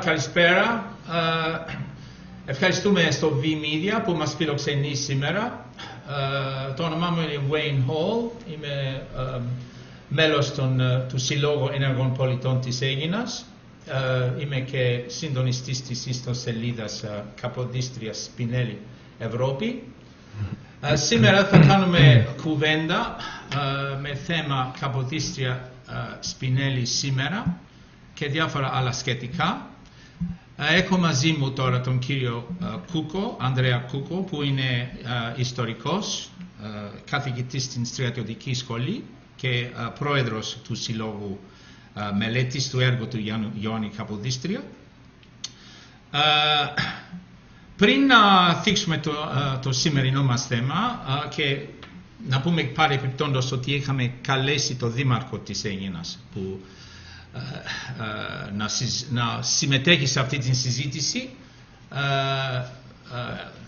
Καλησπέρα. Ευχαριστούμε στο V-Media που μας φιλοξενεί σήμερα. Το όνομά μου είναι Wayne Hall. Είμαι μέλος του Συλλόγου Ενεργών Πολιτών της Αίγινας. Είμαι και συντονιστής της ιστοσελίδας Καποδίστρια Σπινέλη Ευρώπη. Σήμερα θα κάνουμε κουβέντα με θέμα Καποδίστρια Σπινέλη σήμερα και διάφορα άλλα σχετικά. Έχω μαζί μου τώρα τον κύριο Κούκο, Ανδρέα Κούκο, που είναι ιστορικός, καθηγητής στην Στρατιωτική Σχολή και πρόεδρος του Συλλόγου Μελέτης του έργου του Ιωάννη Καποδίστρια. Πριν να θίξουμε το σημερινό μας θέμα και να πούμε παρεπιπτόντως ότι είχαμε καλέσει τον Δήμαρχο της Αίγινας που να συμμετέχει σε αυτή τη συζήτηση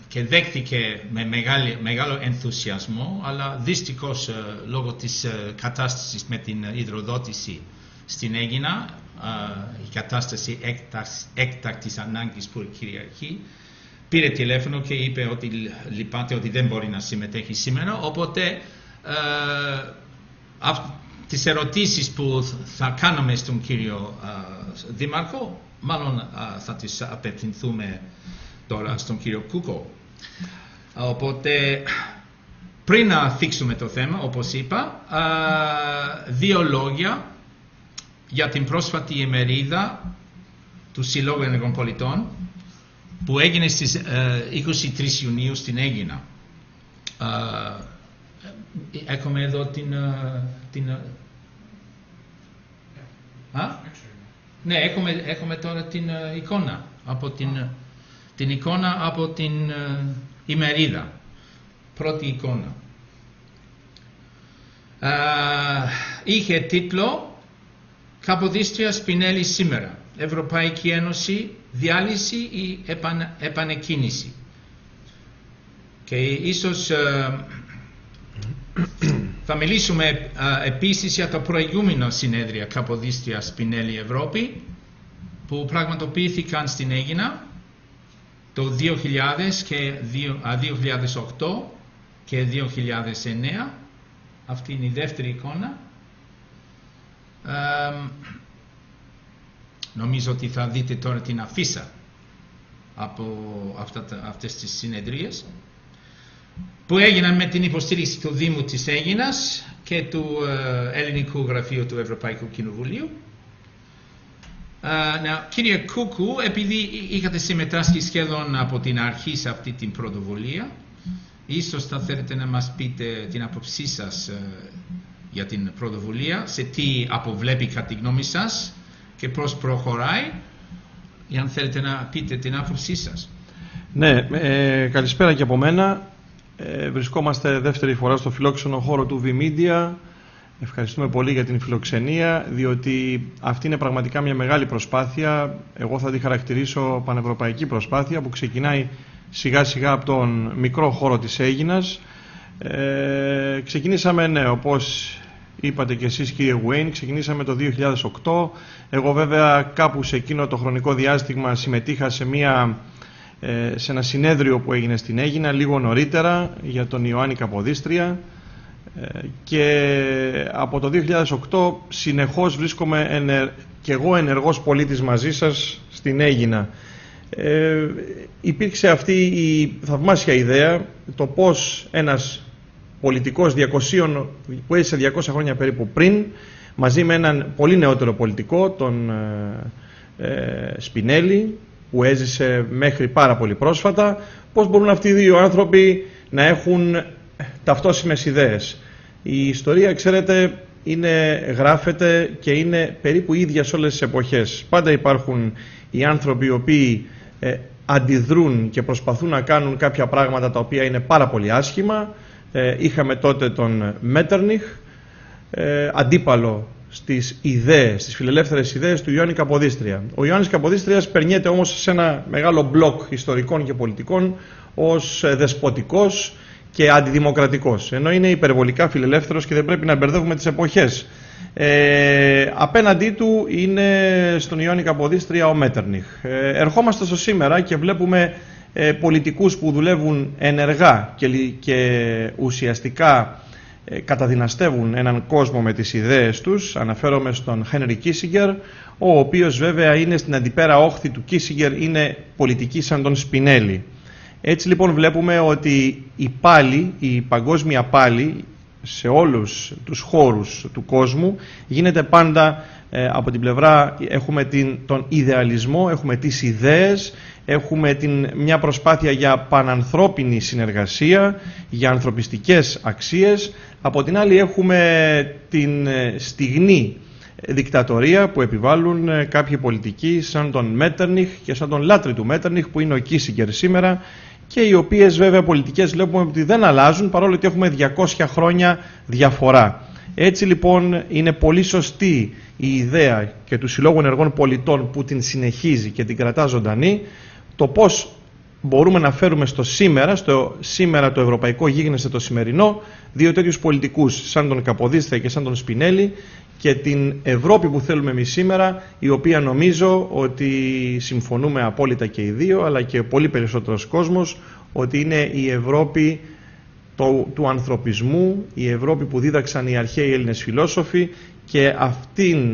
και δέχτηκε με μεγάλο ενθουσιασμό, αλλά δυστυχώς λόγω της κατάστασης με την υδροδότηση στην Αίγινα, η κατάσταση έκτακτης ανάγκης που κυριαρχεί, πήρε τηλέφωνο και είπε ότι λυπάται ότι δεν μπορεί να συμμετέχει σήμερα, οπότε τις ερωτήσεις που θα κάνουμε στον κύριο Δήμαρχο, μάλλον θα τις απευθυνθούμε τώρα στον κύριο Κούκο. Οπότε, πριν να θίξουμε το θέμα, όπως είπα, δύο λόγια για την πρόσφατη ημερίδα του Συλλόγου Ενεργών Πολιτών που έγινε στις 23 Ιουνίου στην Αίγινα. Έχουμε εδώ την ναι, έχουμε τώρα την εικόνα από την εικόνα από την ημερίδα, πρώτη εικόνα. Είχε τίτλο «Καποδίστρια Σπινέλη σήμερα, Ευρωπαϊκή Ένωση, διάλυση ή επανεκκίνηση». Και ίσως θα μιλήσουμε επίσης για τα προηγούμενα συνέδρια Καποδίστρια Σπινέλη Ευρώπη που πραγματοποιήθηκαν στην Αίγινα το 2000 και 2008 και 2009. Αυτή είναι η δεύτερη εικόνα. Νομίζω ότι θα δείτε τώρα την αφίσα από αυτές τις συνεδρίες που έγιναν με την υποστήριξη του Δήμου της Αίγινας και του Ελληνικού Γραφείου του Ευρωπαϊκού Κοινοβουλίου. Κύριε Κούκου, επειδή είχατε συμμετάσχει σχεδόν από την αρχή σε αυτή την πρωτοβουλία, ίσως θα θέλετε να μας πείτε την άποψή σας για την πρωτοβουλία, σε τι αποβλέπει κατά τη γνώμη σας και πώς προχωράει, για αν θέλετε να πείτε την άποψή σας. Ναι, καλησπέρα και από μένα. Βρισκόμαστε δεύτερη φορά στο φιλόξενο χώρο του V-Media. Ευχαριστούμε πολύ για την φιλοξενία, διότι αυτή είναι πραγματικά μια μεγάλη προσπάθεια. Εγώ θα τη χαρακτηρίσω πανευρωπαϊκή προσπάθεια που ξεκινάει σιγά σιγά από τον μικρό χώρο της Αίγινας. Ξεκινήσαμε, ναι, όπως είπατε και εσείς κύριε Wayne, ξεκινήσαμε το 2008. Εγώ βέβαια κάπου σε εκείνο το χρονικό διάστημα συμμετείχα σε ένα συνέδριο που έγινε στην Αίγινα λίγο νωρίτερα για τον Ιωάννη Καποδίστρια και από το 2008 συνεχώς βρίσκομαι και εγώ ενεργός πολίτης μαζί σας στην Αίγινα. Υπήρξε αυτή η θαυμάσια ιδέα το πώς ένας πολιτικός που έζησε 200 χρόνια περίπου πριν, μαζί με έναν πολύ νεότερο πολιτικό, τον Σπινέλη, που έζησε μέχρι πάρα πολύ πρόσφατα, πώς μπορούν αυτοί οι δύο άνθρωποι να έχουν ταυτόσιμες ιδέες. Η ιστορία, ξέρετε, γράφεται και είναι περίπου ίδια σε όλες τις εποχές. Πάντα υπάρχουν οι άνθρωποι οι οποίοι αντιδρούν και προσπαθούν να κάνουν κάποια πράγματα τα οποία είναι πάρα πολύ άσχημα. Είχαμε τότε τον Μέττερνιχ, αντίπαλο στις ιδέες, στις φιλελεύθερες ιδέες του Ιωάννη Καποδίστρια. Ο Ιωάννης Καποδίστριας περνιέται όμως σε ένα μεγάλο μπλοκ ιστορικών και πολιτικών ως δεσποτικός και αντιδημοκρατικός, ενώ είναι υπερβολικά φιλελεύθερος και δεν πρέπει να μπερδεύουμε τις εποχές. Απέναντί του είναι στον Ιωάννη Καποδίστρια ο Μέττερνιχ. Ερχόμαστε στο σήμερα και βλέπουμε πολιτικούς που δουλεύουν ενεργά και ουσιαστικά καταδυναστεύουν έναν κόσμο με τις ιδέες τους. Αναφέρομαι στον Χένρι Κίσιγκερ, ο οποίος βέβαια είναι στην αντιπέρα όχθη του Κίσιγκερ, είναι πολιτική σαν τον Σπινέλη. Έτσι λοιπόν βλέπουμε ότι η παγκόσμια πάλη σε όλους τους χώρους του κόσμου γίνεται πάντα από την πλευρά, έχουμε τον ιδεαλισμό, έχουμε τις ιδέες, έχουμε μια προσπάθεια για πανανθρώπινη συνεργασία, για ανθρωπιστικές αξίες. Από την άλλη έχουμε την στιγνή δικτατορία που επιβάλλουν κάποιοι πολιτικοί σαν τον Μέττερνιχ και σαν τον λάτρη του Μέττερνιχ που είναι ο Κίσιγκερ σήμερα, και οι οποίες βέβαια πολιτικές βλέπουμε ότι δεν αλλάζουν παρόλο ότι έχουμε 200 χρόνια διαφορά. Έτσι λοιπόν είναι πολύ σωστή η ιδέα και του Συλλόγου Ενεργών Πολιτών που την συνεχίζει και την κρατά ζωντανή, το πώς μπορούμε να φέρουμε στο σήμερα το ευρωπαϊκό γίγνεσθε το σημερινό, δύο τέτοιους πολιτικούς σαν τον Καποδίστρια και σαν τον Σπινέλη, και την Ευρώπη που θέλουμε εμείς σήμερα, η οποία νομίζω ότι συμφωνούμε απόλυτα και οι δύο, αλλά και πολύ περισσότερος κόσμος, ότι είναι η Ευρώπη του ανθρωπισμού, η Ευρώπη που δίδαξαν οι αρχαίοι Έλληνες φιλόσοφοι, και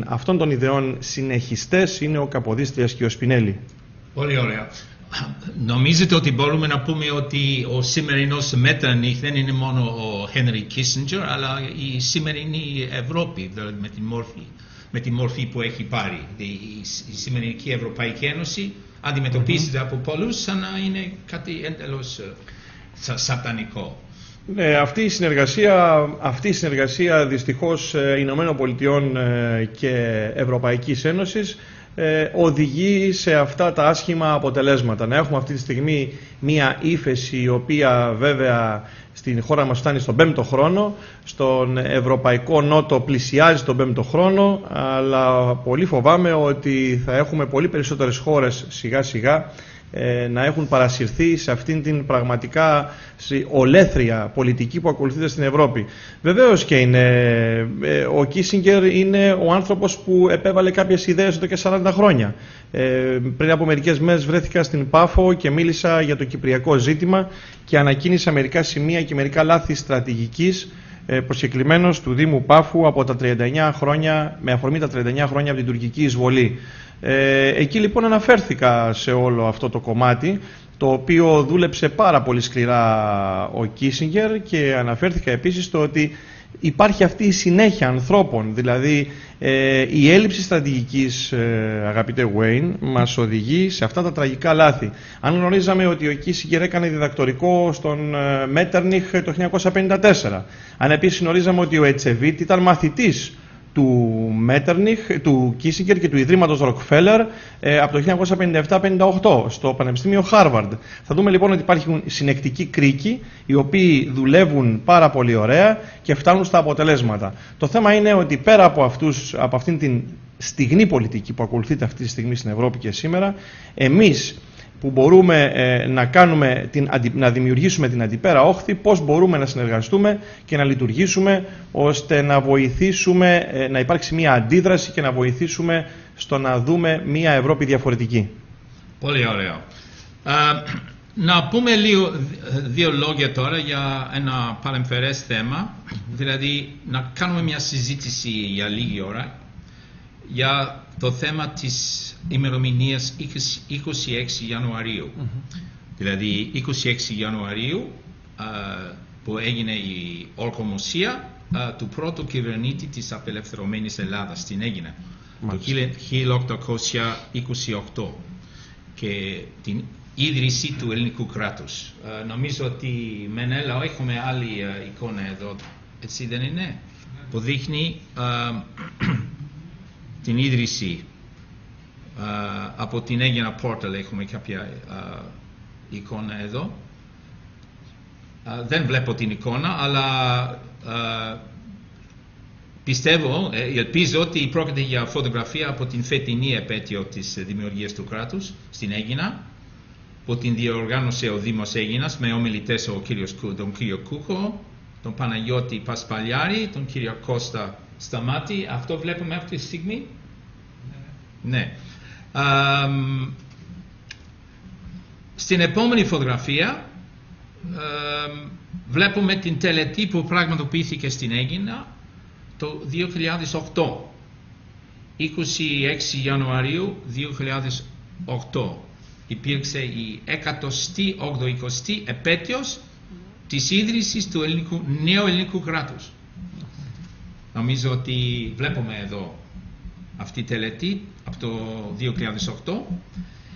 αυτών των ιδεών συνεχιστές είναι ο Καποδίστριας και ο Σπινέλη. Πολύ ωραία. Νομίζετε ότι μπορούμε να πούμε ότι ο σημερινός Μέττερνιχ δεν είναι μόνο ο Χένρι Κίσιγκερ, αλλά η σημερινή Ευρώπη, δηλαδή με τη μορφή που έχει πάρει. Η σημερινή Ευρωπαϊκή Ένωση αντιμετωπίζεται από πολλούς σαν να είναι κάτι εντελώς σατανικό. Ναι, αυτή η συνεργασία δυστυχώς Ηνωμένων Πολιτειών και Ευρωπαϊκής Ένωσης οδηγεί σε αυτά τα άσχημα αποτελέσματα. Να έχουμε αυτή τη στιγμή μία ύφεση η οποία βέβαια στην χώρα μας φτάνει στον 5ο χρόνο, στον Ευρωπαϊκό Νότο πλησιάζει στον 5ο χρόνο, αλλά πολύ φοβάμαι ότι θα έχουμε πολύ περισσότερες χώρες σιγά σιγά να έχουν παρασυρθεί σε αυτήν την πραγματικά ολέθρια πολιτική που ακολουθείται στην Ευρώπη. Βεβαίως και ο Κίσιγκερ είναι ο άνθρωπος που επέβαλε κάποιες ιδέες εδώ και 40 χρόνια. Πριν από μερικές μέρες βρέθηκα στην Πάφο και μίλησα για το κυπριακό ζήτημα και ανακοίνησα μερικά σημεία και μερικά λάθη στρατηγικής προσκεκλημένος του Δήμου Πάφου από τα 39 χρόνια, με αφορμή τα 39 χρόνια από την τουρκική εισβολή. Εκεί λοιπόν αναφέρθηκα σε όλο αυτό το κομμάτι, το οποίο δούλεψε πάρα πολύ σκληρά ο Κίσιγκερ, και αναφέρθηκα επίσης στο ότι υπάρχει αυτή η συνέχεια ανθρώπων, δηλαδή η έλλειψη στρατηγικής, αγαπητέ Wayne, μας οδηγεί σε αυτά τα τραγικά λάθη. Αν γνωρίζαμε ότι ο Κίσιγκερ έκανε διδακτορικό στον Μέττερνιχ το 1954, αν επίσης γνωρίζαμε ότι ο Ετσεβίτ ήταν μαθητής του Μέττερνιχ, του Κίσιγκερ και του Ιδρύματος Ροκφέλερ από το 1957-58 στο Πανεπιστήμιο Χάρβαρντ. Θα δούμε λοιπόν ότι υπάρχουν συνεκτικοί κρίκοι οι οποίοι δουλεύουν πάρα πολύ ωραία και φτάνουν στα αποτελέσματα. Το θέμα είναι ότι πέρα από αυτήν την στιγνή πολιτική που ακολουθείται αυτή τη στιγμή στην Ευρώπη και σήμερα, εμείς που μπορούμε να δημιουργήσουμε την αντιπέρα όχθη, πώς μπορούμε να συνεργαστούμε και να λειτουργήσουμε ώστε να βοηθήσουμε, να υπάρξει μια αντίδραση και να βοηθήσουμε στο να δούμε μια Ευρώπη διαφορετική. Πολύ ωραίο. Να πούμε δύο λόγια τώρα για ένα παρεμφερές θέμα, δηλαδή να κάνουμε μια συζήτηση για λίγη ώρα για το θέμα της ημερομηνίας 26 Ιανουαρίου. Δηλαδή 26 Ιανουαρίου που έγινε η ορκομοσία του πρώτου κυβερνήτη της απελευθερωμένης Ελλάδας στην Αίγυπτο το 1828 και την ίδρυση του ελληνικού κράτους. Νομίζω ότι Μενέλα, έχουμε άλλη εικόνα εδώ, έτσι δεν είναι, που δείχνει την ίδρυση από την Αίγυπτο Πόρταλ. Έχουμε κάποια εικόνα εδώ. Δεν βλέπω την εικόνα, αλλά ελπίζω ότι πρόκειται για φωτογραφία από την φετινή επέτειο της δημιουργίας του κράτους στην Αίγινα, που την διοργάνωσε ο Δήμος Αίγινας με ομιλητές τον κύριο Κούκο, τον Παναγιώτη Πασπαλιάρη, τον κύριο Κώστα σταμάτη. Αυτό βλέπουμε αυτή τη στιγμή. Ναι. Στην επόμενη φωτογραφία βλέπουμε την τελετή που πραγματοποιήθηκε στην Αίγινα το 2008. 26 Ιανουαρίου 2008 υπήρξε η 180η επέτειος της ίδρυσης του νέου ελληνικού κράτους. Νομίζω ότι βλέπουμε εδώ αυτή τη τελετή από το 2008.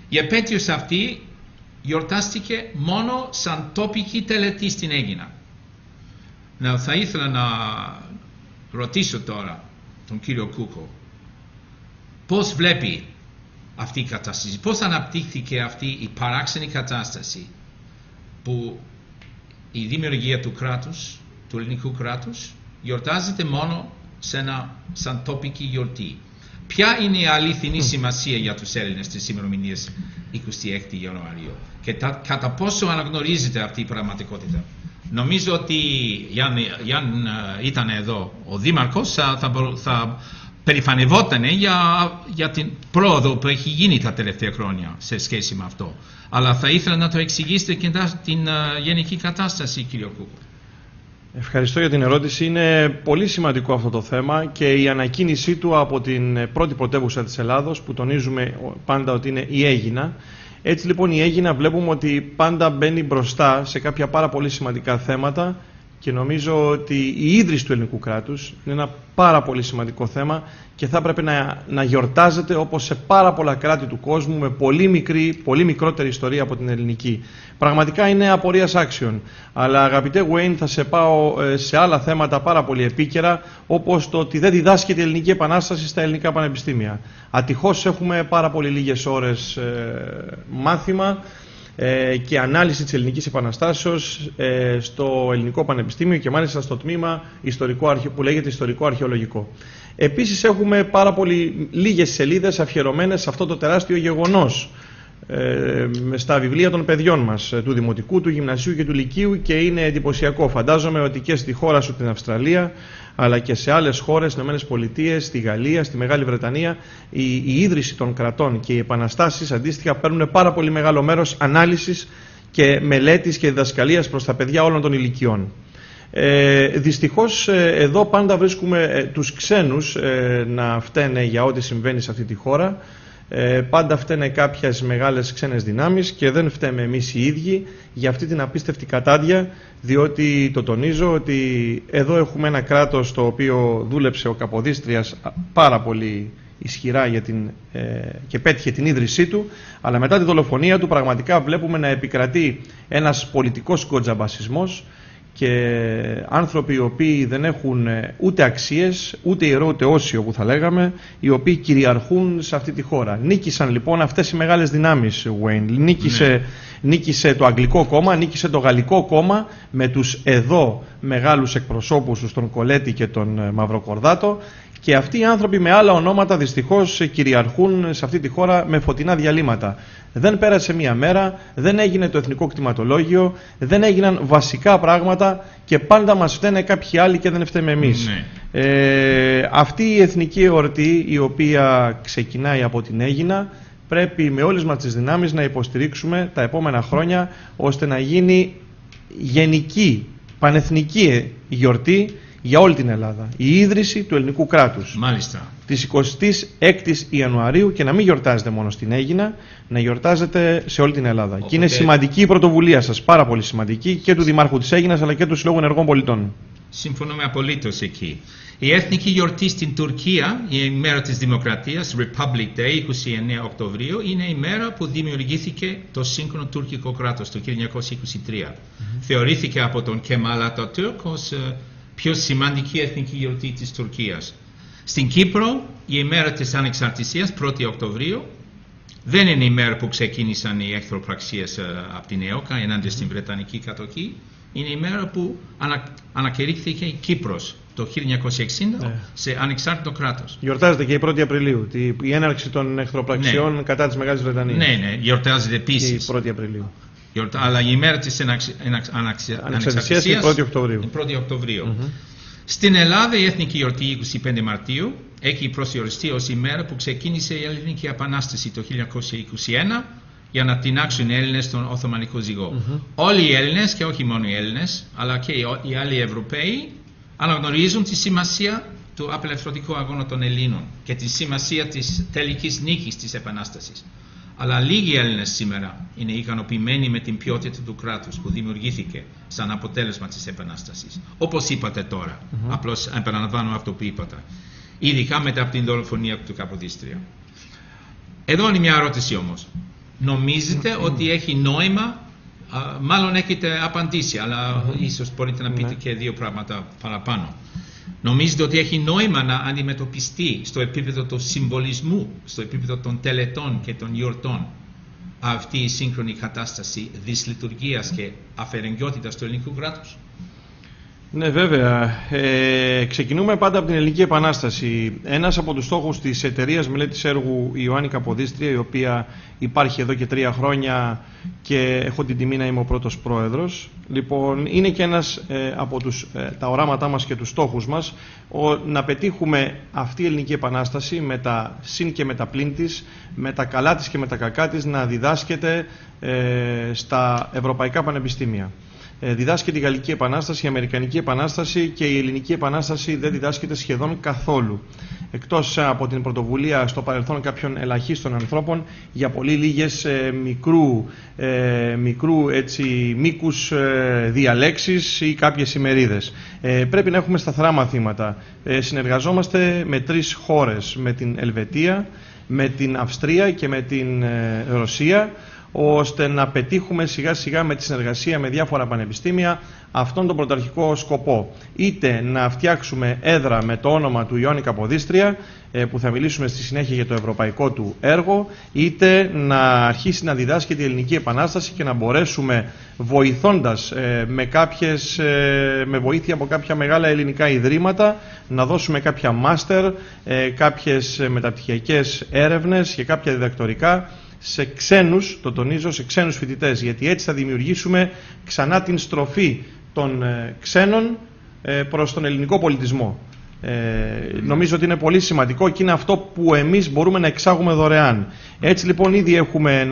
Η επέτειος αυτή γιορτάστηκε μόνο σαν τοπική τελετή στην Αίγινα. Θα ήθελα να ρωτήσω τώρα τον κύριο Κούκο πώς βλέπει αυτή η κατάσταση, πώς αναπτύχθηκε αυτή η παράξενη κατάσταση που η δημιουργία του κράτους, του ελληνικού κράτους, γιορτάζεται μόνο σαν τοπική γιορτή. Ποια είναι η αληθινή σημασία για τους Έλληνες της ημερομηνίας 26 Ιανουαρίου και κατά πόσο αναγνωρίζεται αυτή η πραγματικότητα. Νομίζω ότι αν ήταν εδώ ο Δήμαρχος θα περηφανευόταν για την πρόοδο που έχει γίνει τα τελευταία χρόνια σε σχέση με αυτό. Αλλά θα ήθελα να το εξηγήσετε και την γενική κατάσταση, κύριο Κούκο. Ευχαριστώ για την ερώτηση. Είναι πολύ σημαντικό αυτό το θέμα και η ανακοίνησή του από την πρώτη πρωτεύουσα της Ελλάδος, που τονίζουμε πάντα ότι είναι η Αίγινα. Έτσι λοιπόν η Αίγινα βλέπουμε ότι πάντα μπαίνει μπροστά σε κάποια πάρα πολύ σημαντικά θέματα και νομίζω ότι η ίδρυση του ελληνικού κράτους είναι ένα πάρα πολύ σημαντικό θέμα και θα έπρεπε να γιορτάζεται όπως σε πάρα πολλά κράτη του κόσμου με πολύ μικρότερη ιστορία από την ελληνική. Πραγματικά είναι απορίας άξιων. Αλλά αγαπητέ Wayne, θα σε πάω σε άλλα θέματα πάρα πολύ επίκαιρα, όπως το ότι δεν διδάσκεται η Ελληνική Επανάσταση στα ελληνικά πανεπιστήμια. Ατυχώς έχουμε πάρα πολύ λίγες ώρες μάθημα και ανάλυση της Ελληνικής Επαναστάσεως στο Ελληνικό Πανεπιστήμιο και μάλιστα στο τμήμα που λέγεται Ιστορικό Αρχαιολογικό. Επίσης έχουμε πάρα πολύ λίγες σελίδες αφιερωμένες σε αυτό το τεράστιο γεγονός στα βιβλία των παιδιών μας, του Δημοτικού, του Γυμνασίου και του Λυκείου, και είναι εντυπωσιακό. Φαντάζομαι ότι και στη χώρα σου την Αυστραλία, αλλά και σε άλλες χώρες, στις ΗΠΑ, στη Γαλλία, στη Μεγάλη Βρετανία, η ίδρυση των κρατών και οι επαναστάσεις αντίστοιχα παίρνουν πάρα πολύ μεγάλο μέρος ανάλυσης και μελέτης και διδασκαλίας προς τα παιδιά όλων των ηλικιών. Δυστυχώς εδώ πάντα βρίσκουμε τους ξένους να φταίνε για ό,τι συμβαίνει σε αυτή τη χώρα. Πάντα φταίνε κάποιες μεγάλες ξένες δυνάμεις και δεν φταίμε εμείς οι ίδιοι για αυτή την απίστευτη κατάντια, διότι το τονίζω ότι εδώ έχουμε ένα κράτος το οποίο δούλεψε ο Καποδίστριας πάρα πολύ ισχυρά και πέτυχε την ίδρυσή του, αλλά μετά τη δολοφονία του πραγματικά βλέπουμε να επικρατεί ένας πολιτικός κοτζαμπασισμός και άνθρωποι οι οποίοι δεν έχουν ούτε αξίες, ούτε ιερό ούτε όσιο που θα λέγαμε, οι οποίοι κυριαρχούν σε αυτή τη χώρα. Νίκησαν λοιπόν αυτές οι μεγάλες δυνάμεις, Wayne. Νίκησε το Αγγλικό κόμμα, νίκησε το Γαλλικό κόμμα με τους εδώ μεγάλους εκπροσώπους τους, τον Κολέτη και τον Μαυροκορδάτο, και αυτοί οι άνθρωποι με άλλα ονόματα δυστυχώς κυριαρχούν σε αυτή τη χώρα με φωτεινά διαλύματα. Δεν πέρασε μία μέρα, δεν έγινε το εθνικό κτηματολόγιο, δεν έγιναν βασικά πράγματα και πάντα μας φταίνε κάποιοι άλλοι και δεν φταίμε εμείς. Αυτή η εθνική εορτή, η οποία ξεκινάει από την Αίγινα, πρέπει με όλες μας τις δυνάμεις να υποστηρίξουμε τα επόμενα χρόνια, ώστε να γίνει γενική, πανεθνική γιορτή για όλη την Ελλάδα. Η ίδρυση του ελληνικού κράτους. Μάλιστα. Της 26ης Ιανουαρίου, και να μην γιορτάζεται μόνο στην Αίγινα, να γιορτάζεται σε όλη την Ελλάδα. Οπότε... Και είναι σημαντική η πρωτοβουλία σας, πάρα πολύ σημαντική, και του Δημάρχου της Αίγινας αλλά και του Συλλόγου Ενεργών Πολιτών. Συμφωνούμε απολύτως εκεί. Η εθνική γιορτή στην Τουρκία, η ημέρα της Δημοκρατίας, Republic Day, 29 Οκτωβρίου, είναι η μέρα που δημιουργήθηκε το σύγχρονο τουρκικό κράτος το 1923. Θεωρήθηκε από τον Κεμάλ Ατατούρκ ως πιο σημαντική εθνική γιορτή της Τουρκίας. Στην Κύπρο, η ημέρα της Ανεξαρτησίας, 1η Οκτωβρίου, δεν είναι η μέρα που ξεκίνησαν οι εχθροπραξίες από την ΕΟΚΑ ενάντια στην Βρετανική κατοχή. Είναι η μέρα που ανακηρύχθηκε η Κύπρος το 1960 σε ανεξάρτητο κράτος. Γιορτάζεται και η 1η Απριλίου, η έναρξη των εχθροπραξιών κατά της Μεγάλης Βρετανίας. Ναι, γιορτάζεται επίσης. Και η 1η Απριλίου. Αλλά η ημέρα της Ανεξαρτησίας είναι 1η Οκτωβρίου. Στην Ελλάδα η Εθνική Γιορτή 25 Μαρτίου έχει προσδιοριστεί ως η μέρα που ξεκίνησε η Ελληνική Επανάσταση το 1921 για να τινάξουν οι Έλληνες στον Οθωμανικό ζυγό. Όλοι οι Έλληνες και όχι μόνο οι Έλληνες αλλά και οι άλλοι Ευρωπαίοι αναγνωρίζουν τη σημασία του απελευθερωτικού αγώνα των Ελλήνων και τη σημασία της τελικής νίκης της Επανάστασης. Αλλά λίγοι Έλληνες σήμερα είναι ικανοποιημένοι με την ποιότητα του κράτους που δημιουργήθηκε σαν αποτέλεσμα της Επανάστασης. Όπως είπατε τώρα, απλώς επαναλαμβάνω αυτό που είπατε, ειδικά μετά από την δολοφονία του Καποδίστρια. Εδώ είναι μια ερώτηση όμως. Νομίζετε ότι έχει νόημα, μάλλον έχετε απαντήσει, αλλά ίσως μπορείτε να πείτε και δύο πράγματα παραπάνω. Νομίζετε ότι έχει νόημα να αντιμετωπιστεί στο επίπεδο του συμβολισμού, στο επίπεδο των τελετών και των γιορτών αυτή η σύγχρονη κατάσταση δυσλειτουργίας και αφαιρεγγιότητας του ελληνικού κράτους? Ναι, βέβαια. Ξεκινούμε πάντα από την Ελληνική Επανάσταση. Ένας από τους στόχους της εταιρείας μελέτης έργου Ιωάννη Καποδίστρια, η οποία υπάρχει εδώ και 3 χρόνια και έχω την τιμή να είμαι ο πρώτος πρόεδρος. Λοιπόν, είναι και ένας από τα οράματά μας και τους στόχους μας να πετύχουμε αυτή η Ελληνική Επανάσταση με τα συν και με τα πλήν της, με τα καλά της και με τα κακά της, να διδάσκεται στα ευρωπαϊκά πανεπιστήμια. Διδάσκεται η Γαλλική Επανάσταση, η Αμερικανική Επανάσταση και η Ελληνική Επανάσταση δεν διδάσκεται σχεδόν καθόλου. Εκτός από την πρωτοβουλία στο παρελθόν κάποιων ελαχίστων ανθρώπων για πολύ λίγες μικρού μήκους διαλέξεις ή κάποιες ημερίδες. Πρέπει να έχουμε σταθερά μαθήματα. Συνεργαζόμαστε με 3 χώρες, με την Ελβετία, με την Αυστρία και με την Ρωσία, ώστε να πετύχουμε σιγά σιγά με τη συνεργασία με διάφορα πανεπιστήμια αυτόν τον πρωταρχικό σκοπό. Είτε να φτιάξουμε έδρα με το όνομα του Ιωάννη Καποδίστρια, που θα μιλήσουμε στη συνέχεια για το ευρωπαϊκό του έργο, είτε να αρχίσει να διδάσκεται η Ελληνική Επανάσταση και να μπορέσουμε, βοηθώντας με βοήθεια από κάποια μεγάλα ελληνικά ιδρύματα, να δώσουμε κάποια μάστερ, κάποιες μεταπτυχιακές έρευνες και κάποια διδακτορικά σε ξένους, το τονίζω, σε ξένους φοιτητές, γιατί έτσι θα δημιουργήσουμε ξανά την στροφή των ξένων προς τον ελληνικό πολιτισμό. Νομίζω ότι είναι πολύ σημαντικό και είναι αυτό που εμείς μπορούμε να εξάγουμε δωρεάν. Έτσι λοιπόν ήδη έχουμε,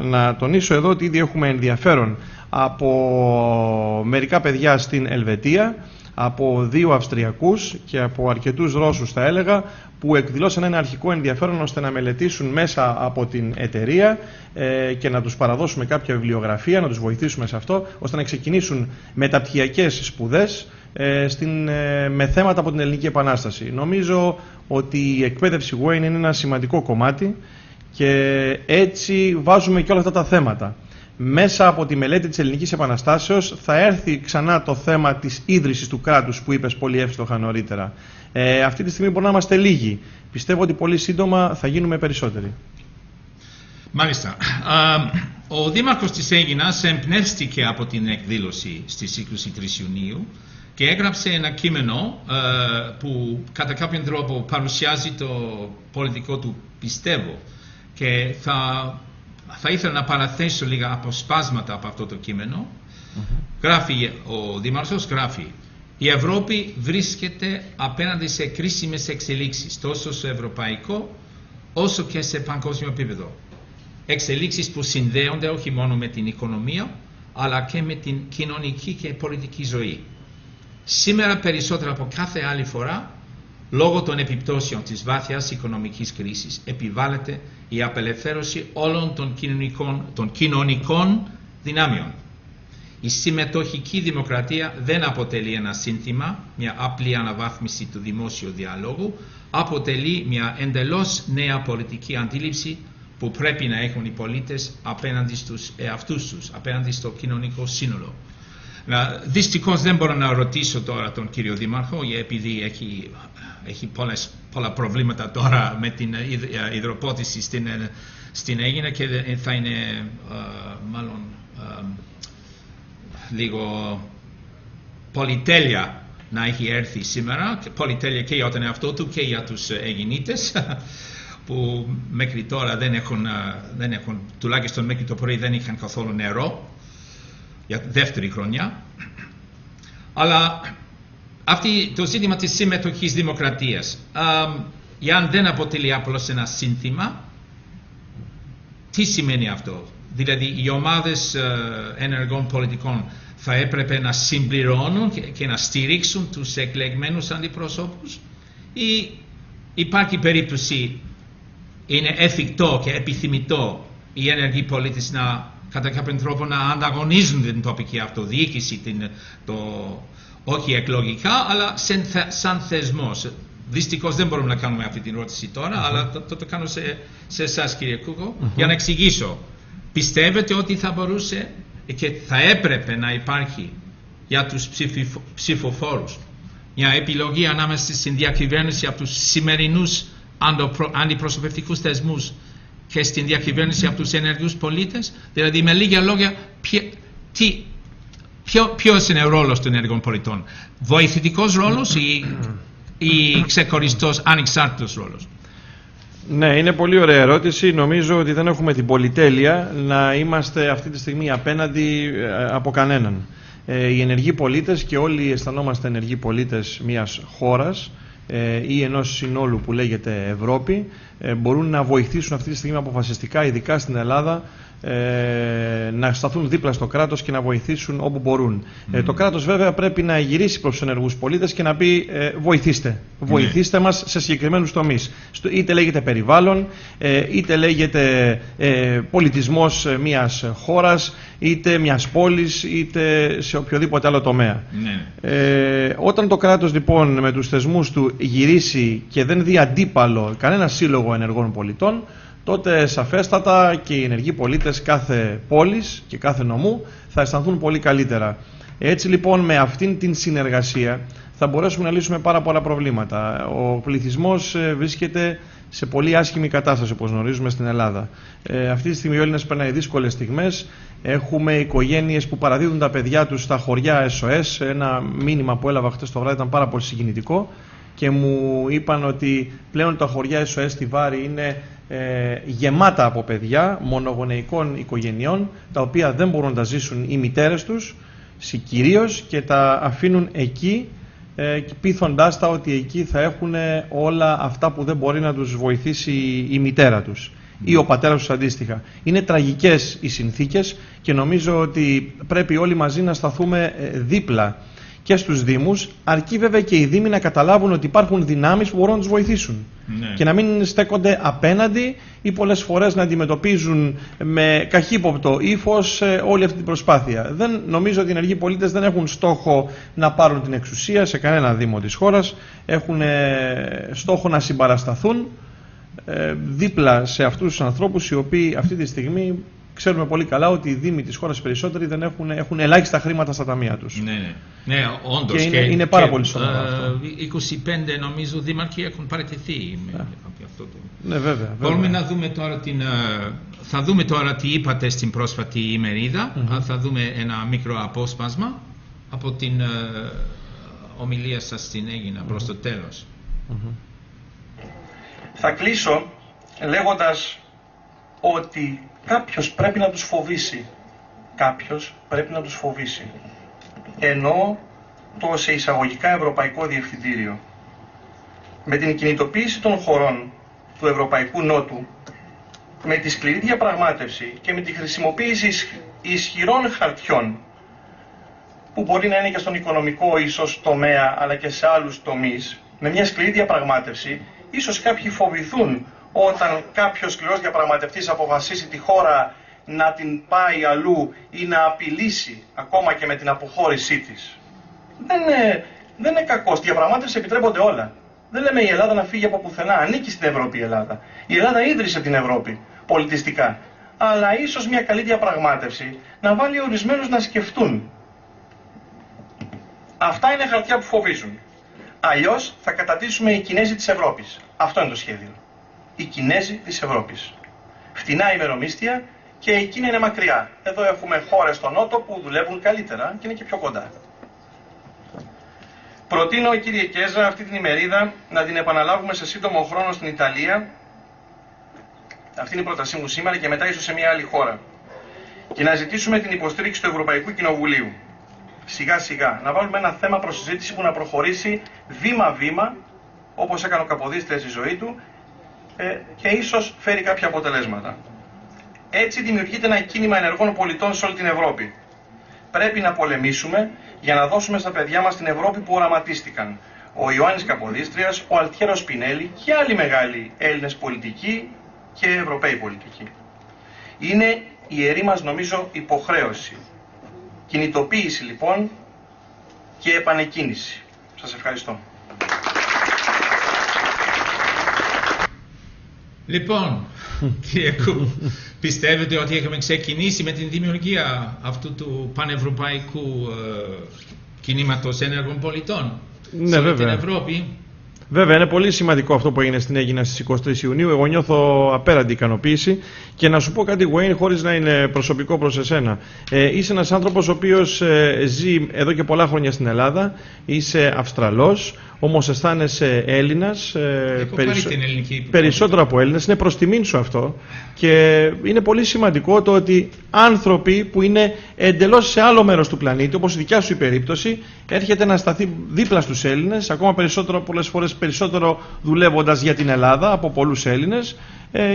να τονίσω εδώ ότι ήδη έχουμε ενδιαφέρον από μερικά παιδιά στην Ελβετία, από 2 Αυστριακούς και από αρκετούς Ρώσους θα έλεγα, που εκδηλώσαν ένα αρχικό ενδιαφέρον ώστε να μελετήσουν μέσα από την εταιρεία και να τους παραδώσουμε κάποια βιβλιογραφία, να τους βοηθήσουμε σε αυτό, ώστε να ξεκινήσουν μεταπτυχιακές σπουδές με θέματα από την Ελληνική Επανάσταση. Νομίζω ότι η εκπαίδευση Wayne είναι ένα σημαντικό κομμάτι και έτσι βάζουμε και όλα αυτά τα θέματα. Μέσα από τη μελέτη της Ελληνικής Επαναστάσεως θα έρθει ξανά το θέμα της ίδρυσης του κράτους που είπες πολύ εύστοχα νωρίτερα. Αυτή τη στιγμή μπορεί να είμαστε λίγοι. Πιστεύω ότι πολύ σύντομα θα γίνουμε περισσότεροι. Μάλιστα. Ο Δήμαρχος της Αίγινας εμπνεύστηκε από την εκδήλωση στις 23 Ιουνίου και έγραψε ένα κείμενο που κατά κάποιον τρόπο παρουσιάζει το πολιτικό του πιστεύω, και θα ήθελα να παραθέσω λίγα αποσπάσματα από αυτό το κείμενο. Γράφει ο Δήμαρχος, η Ευρώπη βρίσκεται απέναντι σε κρίσιμες εξελίξεις τόσο σε ευρωπαϊκό όσο και σε παγκόσμιο επίπεδο. Εξελίξεις που συνδέονται όχι μόνο με την οικονομία αλλά και με την κοινωνική και πολιτική ζωή. Σήμερα περισσότερο από κάθε άλλη φορά, λόγω των επιπτώσεων της βάθιας οικονομικής κρίσης, επιβάλλεται η απελευθέρωση όλων των κοινωνικών δυνάμεων. Η συμμετοχική δημοκρατία δεν αποτελεί ένα σύνθημα, μια απλή αναβάθμιση του δημόσιου διαλόγου, αποτελεί μια εντελώς νέα πολιτική αντίληψη που πρέπει να έχουν οι πολίτες απέναντι στους εαυτούς τους, απέναντι στο κοινωνικό σύνολο. Δυστυχώς δεν μπορώ να ρωτήσω τώρα τον κύριο Δήμαρχο, επειδή έχει πολλά προβλήματα τώρα με την υδροπότιση στην Αίγινα και θα είναι μάλλον λίγο πολυτέλεια να έχει έρθει σήμερα, και πολυτέλεια και για τον εαυτό του και για τους Αιγινίτες που μέχρι τώρα δεν έχουν, τουλάχιστον μέχρι το πρωί δεν είχαν καθόλου νερό για δεύτερη χρονιά. Αλλά το ζήτημα της συμμετοχής δημοκρατίας, αν δεν αποτελεί απλώς ένα σύνθημα, τι σημαίνει αυτό? Δηλαδή οι ομάδες ενεργών πολιτικών θα έπρεπε να συμπληρώνουν και να στηρίξουν τους εκλεγμένους αντιπροσώπους, ή υπάρχει περίπτωση, είναι εφικτό και επιθυμητό οι ενεργοί πολίτες κατά κάποιον τρόπο να ανταγωνίζουν την τοπική αυτοδιοίκηση, όχι εκλογικά, αλλά σαν θεσμός? Δυστυχώς δεν μπορούμε να κάνουμε αυτή την ερώτηση τώρα, αλλά το κάνω σε εσάς, κύριε Κούκο, για να εξηγήσω. Πιστεύετε ότι θα μπορούσε και θα έπρεπε να υπάρχει για τους ψηφοφόρους μια επιλογή ανάμεσα στην διακυβέρνηση από τους σημερινούς αντιπροσωπευτικούς θεσμούς και στην διακυβέρνηση από τους ενεργούς πολίτες? Δηλαδή, με λίγα λόγια, ποιος είναι ο ρόλος των ενεργών πολιτών? Βοηθητικός ρόλος ή ξεχωριστός ανεξάρτητος ρόλος? Ναι, είναι πολύ ωραία ερώτηση. Νομίζω ότι δεν έχουμε την πολυτέλεια να είμαστε αυτή τη στιγμή απέναντι από κανέναν. Οι ενεργοί πολίτες, και όλοι αισθανόμαστε ενεργοί πολίτες μιας χώρας ή ενός συνόλου που λέγεται Ευρώπη, μπορούν να βοηθήσουν αυτή τη στιγμή αποφασιστικά, ειδικά στην Ελλάδα, να σταθούν δίπλα στο κράτος και να βοηθήσουν όπου μπορούν. Το κράτος βέβαια πρέπει να γυρίσει προς τους ενεργούς πολίτες και να πει βοηθήστε μας σε συγκεκριμένους τομείς. Είτε λέγεται περιβάλλον, είτε λέγεται πολιτισμός μιας χώρας, είτε μιας πόλης, είτε σε οποιοδήποτε άλλο τομέα. Όταν το κράτος λοιπόν με τους θεσμούς του γυρίσει και δεν δει αντίπαλο κανένα σύλλογο ενεργών πολιτών, τότε σαφέστατα και οι ενεργοί πολίτες κάθε πόλης και κάθε νομού θα αισθανθούν πολύ καλύτερα. Έτσι λοιπόν, με αυτήν την συνεργασία θα μπορέσουμε να λύσουμε πάρα πολλά προβλήματα. Ο πληθυσμός βρίσκεται σε πολύ άσχημη κατάσταση, όπως γνωρίζουμε, στην Ελλάδα. Αυτή τη στιγμή οι Έλληνες περνάει δύσκολες στιγμές. Έχουμε οικογένειες που παραδίδουν τα παιδιά τους στα χωριά SOS. Ένα μήνυμα που έλαβα χτες το βράδυ ήταν πάρα πολύ συγκινητικό και μου είπαν ότι πλέον τα χωριά SOS στη Βάρη είναι γεμάτα από παιδιά μονογονεϊκών οικογενειών, τα οποία δεν μπορούν να τα ζήσουν οι μητέρες τους κυρίως, και τα αφήνουν εκεί πείθοντάς τα ότι εκεί θα έχουν όλα αυτά που δεν μπορεί να τους βοηθήσει η μητέρα τους ή ο πατέρας τους αντίστοιχα. Είναι τραγικές οι συνθήκες και νομίζω ότι πρέπει όλοι μαζί να σταθούμε δίπλα και στους Δήμους, αρκεί βέβαια και οι Δήμοι να καταλάβουν ότι υπάρχουν δυνάμεις που μπορούν να τους βοηθήσουν. Και να μην στέκονται απέναντι ή πολλές φορές να αντιμετωπίζουν με καχύποπτο ύφος όλη αυτή την προσπάθεια. Νομίζω ότι οι ενεργοί πολίτες δεν έχουν στόχο να πάρουν την εξουσία σε κανένα Δήμο της χώρας. Έχουν στόχο να συμπαρασταθούν δίπλα σε αυτούς τους ανθρώπους, οι οποίοι αυτή τη στιγμή ξέρουμε πολύ καλά ότι οι Δήμοι της χώρας περισσότεροι δεν έχουν ελάχιστα χρήματα στα ταμεία τους. Ναι, όντως. Και είναι πάρα πολύ σοβαρό αυτό. 25 νομίζω δήμαρχοι έχουν παραιτηθεί από αυτό το. Ναι, βέβαια. Μπορούμε να δούμε τώρα θα δούμε τώρα τι είπατε στην πρόσφατη ημερίδα. Θα δούμε ένα μικρό απόσπασμα από την ομιλία σας στην Αίγινα προς το τέλος. Θα κλείσω λέγοντας ότι κάποιος πρέπει να τους φοβήσει. Κάποιος πρέπει να τους φοβήσει. Ενώ το σε εισαγωγικά Ευρωπαϊκό Διευθυντήριο. Με την κινητοποίηση των χωρών του Ευρωπαϊκού Νότου, με τη σκληρή διαπραγμάτευση και με τη χρησιμοποίηση ισχυρών χαρτιών, που μπορεί να είναι και στον οικονομικό ίσως τομέα, αλλά και σε άλλους τομείς, με μια σκληρή διαπραγμάτευση, ίσως κάποιοι φοβηθούν όταν κάποιος σκληρός διαπραγματευτής αποφασίσει τη χώρα να την πάει αλλού ή να απειλήσει ακόμα και με την αποχώρησή της. Δεν είναι κακό. Στη διαπραγμάτευση επιτρέπονται όλα. Δεν λέμε η Ελλάδα να φύγει από πουθενά. Ανήκει στην Ευρώπη η Ελλάδα. Η Ελλάδα ίδρυσε την Ευρώπη πολιτιστικά. Αλλά ίσως μια καλή διαπραγμάτευση να βάλει ορισμένους να σκεφτούν. Αυτά είναι χαρτιά που φοβίζουν. Αλλιώς θα κατατήσουμε οι Κινέζοι της Ευρώπης. Αυτό είναι το σχέδιο. Οι Κινέζοι της Ευρώπης. Φτηνά ημερομίσθια και η Κίνα είναι μακριά. Εδώ έχουμε χώρες στο Νότο που δουλεύουν καλύτερα και είναι και πιο κοντά. Προτείνω, κύριε Κέζα, αυτή την ημερίδα να την επαναλάβουμε σε σύντομο χρόνο στην Ιταλία. Αυτή είναι η πρότασή μου σήμερα, και μετά ίσως σε μια άλλη χώρα. Και να ζητήσουμε την υποστήριξη του Ευρωπαϊκού Κοινοβουλίου. σιγά σιγά, να βάλουμε ένα θέμα προς συζήτηση που να προχωρήσει βήμα-βήμα, όπως έκανε ο Καποδίστριας στη ζωή του, και ίσως φέρει κάποια αποτελέσματα. Έτσι δημιουργείται ένα κίνημα ενεργών πολιτών σε όλη την Ευρώπη. Πρέπει να πολεμήσουμε για να δώσουμε στα παιδιά μας την Ευρώπη που οραματίστηκαν ο Ιωάννης Καποδίστριας, ο Αλτιέρος Σπινέλη και άλλοι μεγάλοι Έλληνες πολιτικοί και Ευρωπαίοι πολιτικοί. Είναι η ιερή μας, νομίζω, υποχρέωση. Κινητοποίηση λοιπόν και επανεκκίνηση. Σας ευχαριστώ. Λοιπόν, κύριε Κου, πιστεύετε ότι έχουμε ξεκινήσει με την δημιουργία αυτού του πανευρωπαϊκού κινήματος ενεργών πολιτών σε όλη την Ευρώπη? Βέβαια, είναι πολύ σημαντικό αυτό που έγινε στην Αίγινα στις 23 Ιουνίου. Εγώ νιώθω απέραντη ικανοποίηση. Και να σου πω κάτι, Wayne, χωρίς να είναι προσωπικό προς εσένα. Είσαι ένας άνθρωπος ο οποίος ζει εδώ και πολλά χρόνια στην Ελλάδα. Είσαι Αυστραλός, όμως αισθάνεσαι Έλληνας. Περισσότερο από Έλληνας. Είναι προς τιμήν σου αυτό. Και είναι πολύ σημαντικό το ότι άνθρωποι που είναι εντελώς σε άλλο μέρος του πλανήτη, όπως η δικιά σου η περίπτωση, έρχεται να σταθεί δίπλα στους Έλληνες, ακόμα περισσότερο, πολλές φορές περισσότερο δουλεύοντας για την Ελλάδα από πολλούς Έλληνες,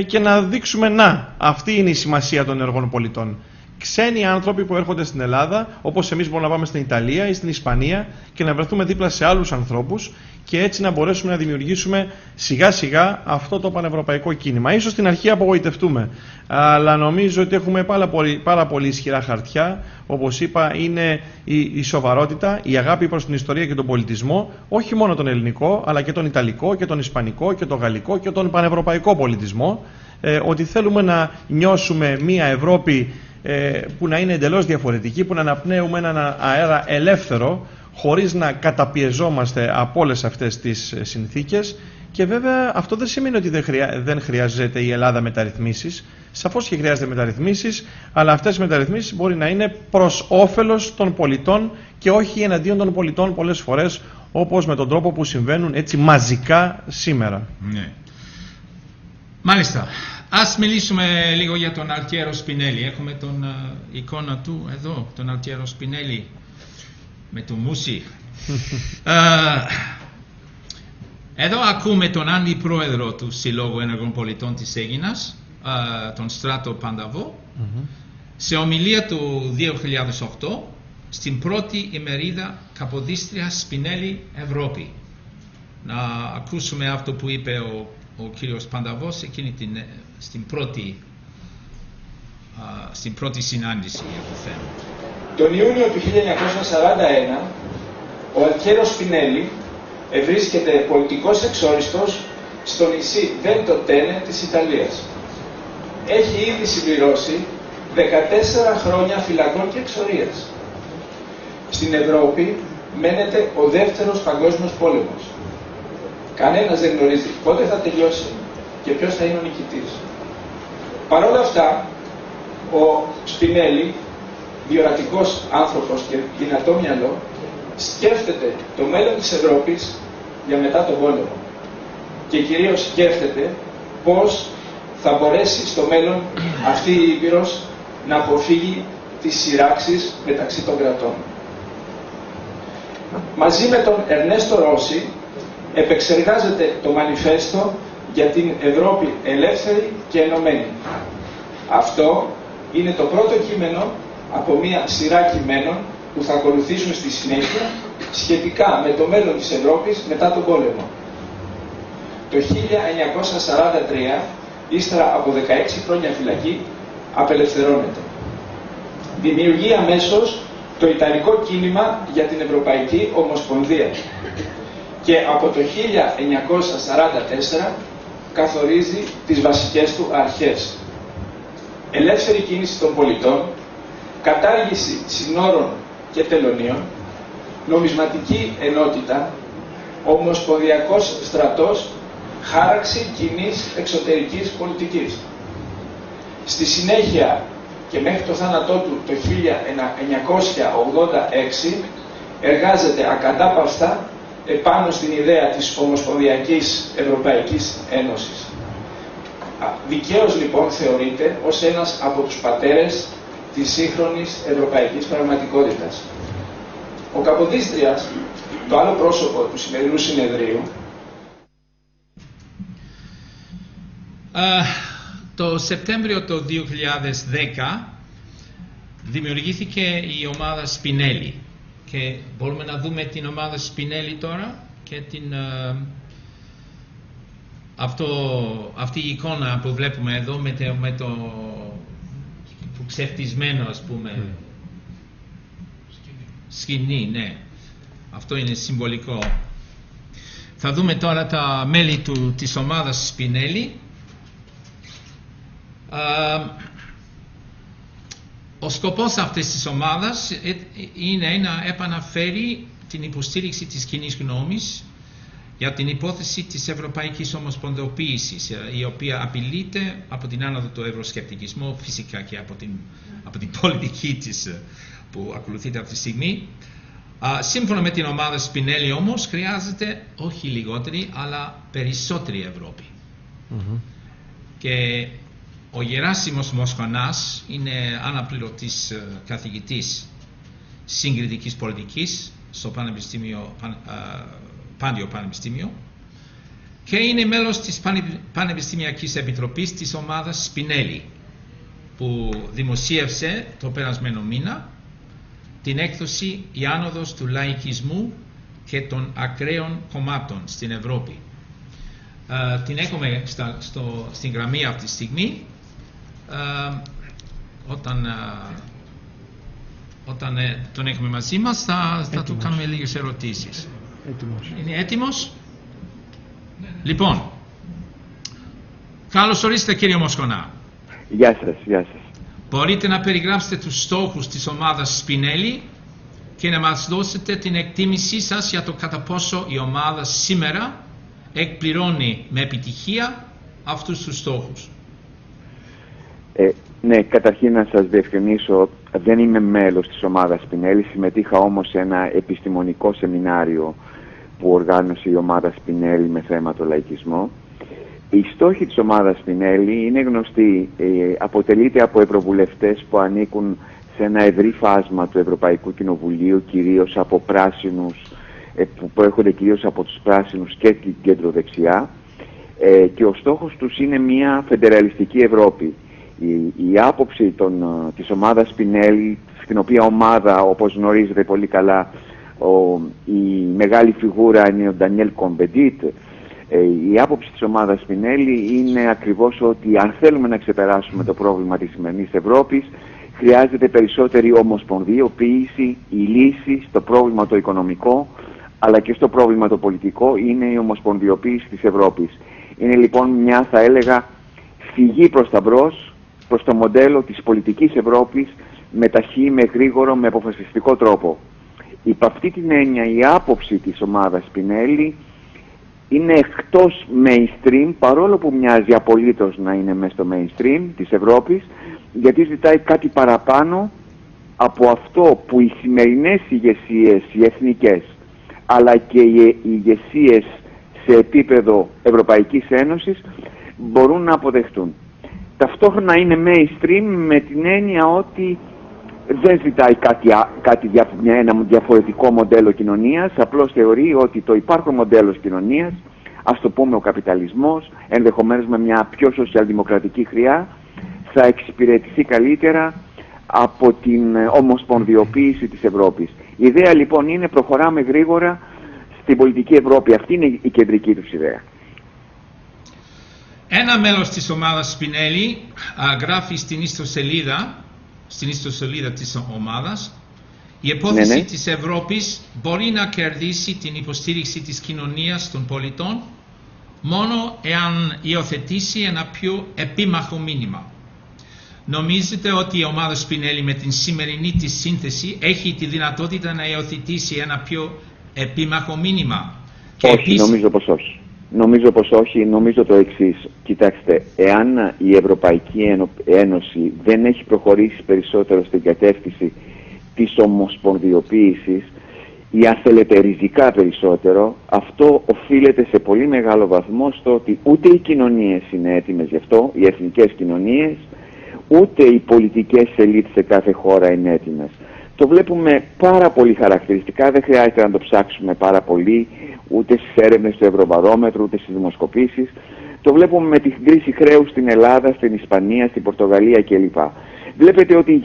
και να δείξουμε, να, αυτή είναι η σημασία των ενεργών πολιτών. Ξένοι άνθρωποι που έρχονται στην Ελλάδα, όπως εμείς μπορούμε να πάμε στην Ιταλία ή στην Ισπανία και να βρεθούμε δίπλα σε άλλους ανθρώπους και έτσι να μπορέσουμε να δημιουργήσουμε σιγά σιγά αυτό το πανευρωπαϊκό κίνημα. Ίσως στην αρχή απογοητευτούμε, αλλά νομίζω ότι έχουμε πάρα πολύ ισχυρά χαρτιά. Όπως είπα, είναι η σοβαρότητα, η αγάπη προς την ιστορία και τον πολιτισμό, όχι μόνο τον ελληνικό, αλλά και τον ιταλικό και τον ισπανικό και τον γαλλικό και τον πανευρωπαϊκό πολιτισμό, ότι θέλουμε να νιώσουμε μια Ευρώπη που να είναι εντελώς διαφορετική, που να αναπνέουμε έναν αέρα ελεύθερο, χωρίς να καταπιεζόμαστε από όλες αυτές τις συνθήκες. Και βέβαια αυτό δεν σημαίνει ότι δεν χρειάζεται η Ελλάδα μεταρρυθμίσεις. Σαφώς και χρειάζεται μεταρρυθμίσεις, αλλά αυτές οι μεταρρυθμίσεις μπορεί να είναι προς όφελος των πολιτών και όχι εναντίον των πολιτών πολλές φορές, όπως με τον τρόπο που συμβαίνουν έτσι μαζικά σήμερα. Ναι. Μάλιστα. Ας μιλήσουμε λίγο για τον Αλτιέρο Σπινέλη. Έχουμε τον εικόνα του εδώ, τον Αλτιέρο Σπινέλη με το μουσί. Εδώ ακούμε τον αντιπρόεδρο του Συλλόγου Ενεργών Πολιτών της Αίγινας, τον Στράτο Πανταβό, σε ομιλία του 2008 στην πρώτη ημερίδα Καποδίστρια Σπινέλη Ευρώπη. Να ακούσουμε αυτό που είπε ο κύριος Πανταβός εκείνη στην πρώτη συνάντηση για το θέμα. Τον Ιούνιο του 1941 ο Αλτιέρο Σπινέλη ευρίσκεται πολιτικός εξόριστος στο νησί Βεντοτένε της Ιταλίας. Έχει ήδη συμπληρώσει 14 χρόνια φυλακών και εξορίας. Στην Ευρώπη μένεται ο δεύτερος παγκόσμιος πόλεμος. Κανένας δεν γνωρίζει πότε θα τελειώσει και ποιος θα είναι ο νικητής. Παρ' όλα αυτά, ο Σπινέλη, διορατικός άνθρωπος και δυνατό μυαλό, σκέφτεται το μέλλον της Ευρώπης για μετά τον πόλεμο. Και κυρίως σκέφτεται πώς θα μπορέσει στο μέλλον αυτή η Ήπειρος να αποφύγει τις σειράξεις μεταξύ των κρατών. Μαζί με τον Ερνέστο Ρώση επεξεργάζεται το μανιφέστο για την Ευρώπη ελεύθερη και ενωμένη. Αυτό είναι το πρώτο κείμενο από μια σειρά κειμένων που θα ακολουθήσουν στη συνέχεια σχετικά με το μέλλον της Ευρώπης μετά τον πόλεμο. Το 1943, ύστερα από 16 χρόνια φυλακή, απελευθερώνεται. Δημιουργεί αμέσως το Ιταλικό κίνημα για την Ευρωπαϊκή Ομοσπονδία και από το 1944 καθορίζει τις βασικές του αρχές. Ελεύθερη κίνηση των πολιτών, κατάργηση συνόρων και τελωνίων, νομισματική ενότητα, ομοσπονδιακός στρατός, χάραξη κοινής εξωτερικής πολιτικής. Στη συνέχεια και μέχρι το θάνατό του το 1986 εργάζεται ακατάπαυστα επάνω στην ιδέα της Ομοσπονδιακής Ευρωπαϊκής Ένωσης. Δικαίως λοιπόν θεωρείται ως ένας από τους πατέρες της σύγχρονης ευρωπαϊκής πραγματικότητας. Ο Καποδίστριας, το άλλο πρόσωπο του σημερινού συνεδρίου, το Σεπτέμβριο του 2010 δημιουργήθηκε η ομάδα Σπινέλη και μπορούμε να δούμε την ομάδα Σπινέλη τώρα και αυτή η εικόνα που βλέπουμε εδώ με το ξεφτισμένο, ας πούμε, σκηνή, ναι. Αυτό είναι συμβολικό. Θα δούμε τώρα τα μέλη της ομάδας Σπινέλη. Ο σκοπός αυτής της ομάδας είναι να επαναφέρει την υποστήριξη της κοινής γνώμης για την υπόθεση της Ευρωπαϊκής Ομοσπονδοποίησης, η οποία απειλείται από την άνοδο του ευρωσκεπτικισμού, φυσικά και από την πολιτική της που ακολουθείται αυτή τη στιγμή. Σύμφωνα με την ομάδα Σπινέλη όμως, χρειάζεται όχι λιγότερη αλλά περισσότερη Ευρώπη. Και ο Γεράσιμος Μοσχονάς είναι αναπληρωτής καθηγητής συγκριτικής πολιτικής στο Πάντιο Πανεπιστήμιο και είναι μέλος της Πανεπιστημιακής Επιτροπής της ομάδας Σπινέλη, που δημοσίευσε το περασμένο μήνα την έκδοση «Η άνοδος του λαϊκισμού και των ακραίων κομμάτων στην Ευρώπη». Την έχουμε στην γραμμή αυτή τη στιγμή. Όταν τον έχουμε μαζί μας θα του κάνουμε λίγες ερωτήσεις. Είναι έτοιμος? Λοιπόν, καλώς ορίστε κύριε Μοσχονά. Γεια σας, γεια σας. Μπορείτε να περιγράψετε τους στόχους της ομάδας Σπινέλη και να μας δώσετε την εκτίμησή σας για το κατά πόσο η ομάδα σήμερα εκπληρώνει με επιτυχία αυτούς τους στόχους. Ναι, καταρχήν να σας διευκρινίσω, δεν είμαι μέλος της ομάδας Σπινέλη, συμμετείχα όμως σε ένα επιστημονικό σεμινάριο που οργάνωσε η ομάδα Σπινέλη με θέμα το λαϊκισμό. Οι στόχοι της ομάδας Σπινέλη είναι γνωστοί, αποτελείται από ευρωβουλευτές που ανήκουν σε ένα ευρύ φάσμα του Ευρωπαϊκού Κοινοβουλίου, κυρίως από πράσινους, που προέρχονται κυρίως από τους πράσινους και την κεντροδεξιά, και ο στόχος τους είναι μια φεντεραλιστική Ευρώπη. Η άποψη της ομάδας Σπινέλη, στην οποία ομάδα, όπως γνωρίζετε πολύ καλά, η μεγάλη φιγούρα είναι ο Ντανιέλ Κομπεντίτ, η άποψη της ομάδας Σπινέλη είναι ακριβώς ότι αν θέλουμε να ξεπεράσουμε το πρόβλημα της σημερινής Ευρώπης, χρειάζεται περισσότερη ομοσπονδιοποίηση. Η λύση στο πρόβλημα το οικονομικό αλλά και στο πρόβλημα το πολιτικό είναι η ομοσπονδιοποίηση της Ευρώπης. Είναι λοιπόν μια, θα έλεγα, φυγή προς τα μπρος, προς το μοντέλο της πολιτικής Ευρώπης, με ταχύ, με γρήγορο, με αποφασιστικό τρόπο. Υπ' αυτή την έννοια η άποψη της ομάδας Σπινέλη είναι εκτός mainstream, παρόλο που μοιάζει απολύτως να είναι μέσα στο mainstream της Ευρώπης, γιατί ζητάει κάτι παραπάνω από αυτό που οι σημερινές ηγεσίες, οι εθνικές, αλλά και οι ηγεσίες σε επίπεδο Ευρωπαϊκής Ένωσης μπορούν να αποδεχτούν. Ταυτόχρονα είναι mainstream με την έννοια ότι δεν ζητάει ένα διαφορετικό μοντέλο κοινωνίας, απλώς θεωρεί ότι το υπάρχον μοντέλο κοινωνίας, ας το πούμε ο καπιταλισμός, ενδεχομένως με μια πιο σοσιαλδημοκρατική χρειά, θα εξυπηρετηθεί καλύτερα από την ομοσπονδιοποίηση της Ευρώπης. Η ιδέα λοιπόν είναι προχωράμε γρήγορα στην πολιτική Ευρώπη. Αυτή είναι η κεντρική τους ιδέα. Ένα μέλος της ομάδας Σπινέλη γράφει στην ιστοσελίδα της ομάδας: η υπόθεση της Ευρώπης μπορεί να κερδίσει την υποστήριξη της κοινωνίας των πολιτών μόνο εάν υιοθετήσει ένα πιο επίμαχο μήνυμα. Νομίζετε ότι η ομάδα Σπινέλη με την σημερινή της σύνθεση έχει τη δυνατότητα να υιοθετήσει ένα πιο επίμαχο μήνυμα? Όχι, νομίζω πως όχι. Νομίζω το εξής. Κοιτάξτε, εάν η Ευρωπαϊκή Ένωση δεν έχει προχωρήσει περισσότερο στην κατεύθυνση της ομοσπονδιοποίησης, ή αν θέλετε ριζικά περισσότερο, αυτό οφείλεται σε πολύ μεγάλο βαθμό στο ότι ούτε οι κοινωνίες είναι έτοιμες γι' αυτό, οι εθνικές κοινωνίες, ούτε οι πολιτικές ελίτ σε κάθε χώρα είναι έτοιμες. Το βλέπουμε πάρα πολύ χαρακτηριστικά, δεν χρειάζεται να το ψάξουμε πάρα πολύ, ούτε στις έρευνες του Ευρωβαρόμετρου, ούτε στις δημοσκοπήσεις. Το βλέπουμε με την κρίση χρέους στην Ελλάδα, στην Ισπανία, στην Πορτογαλία κλπ. Βλέπετε ότι οι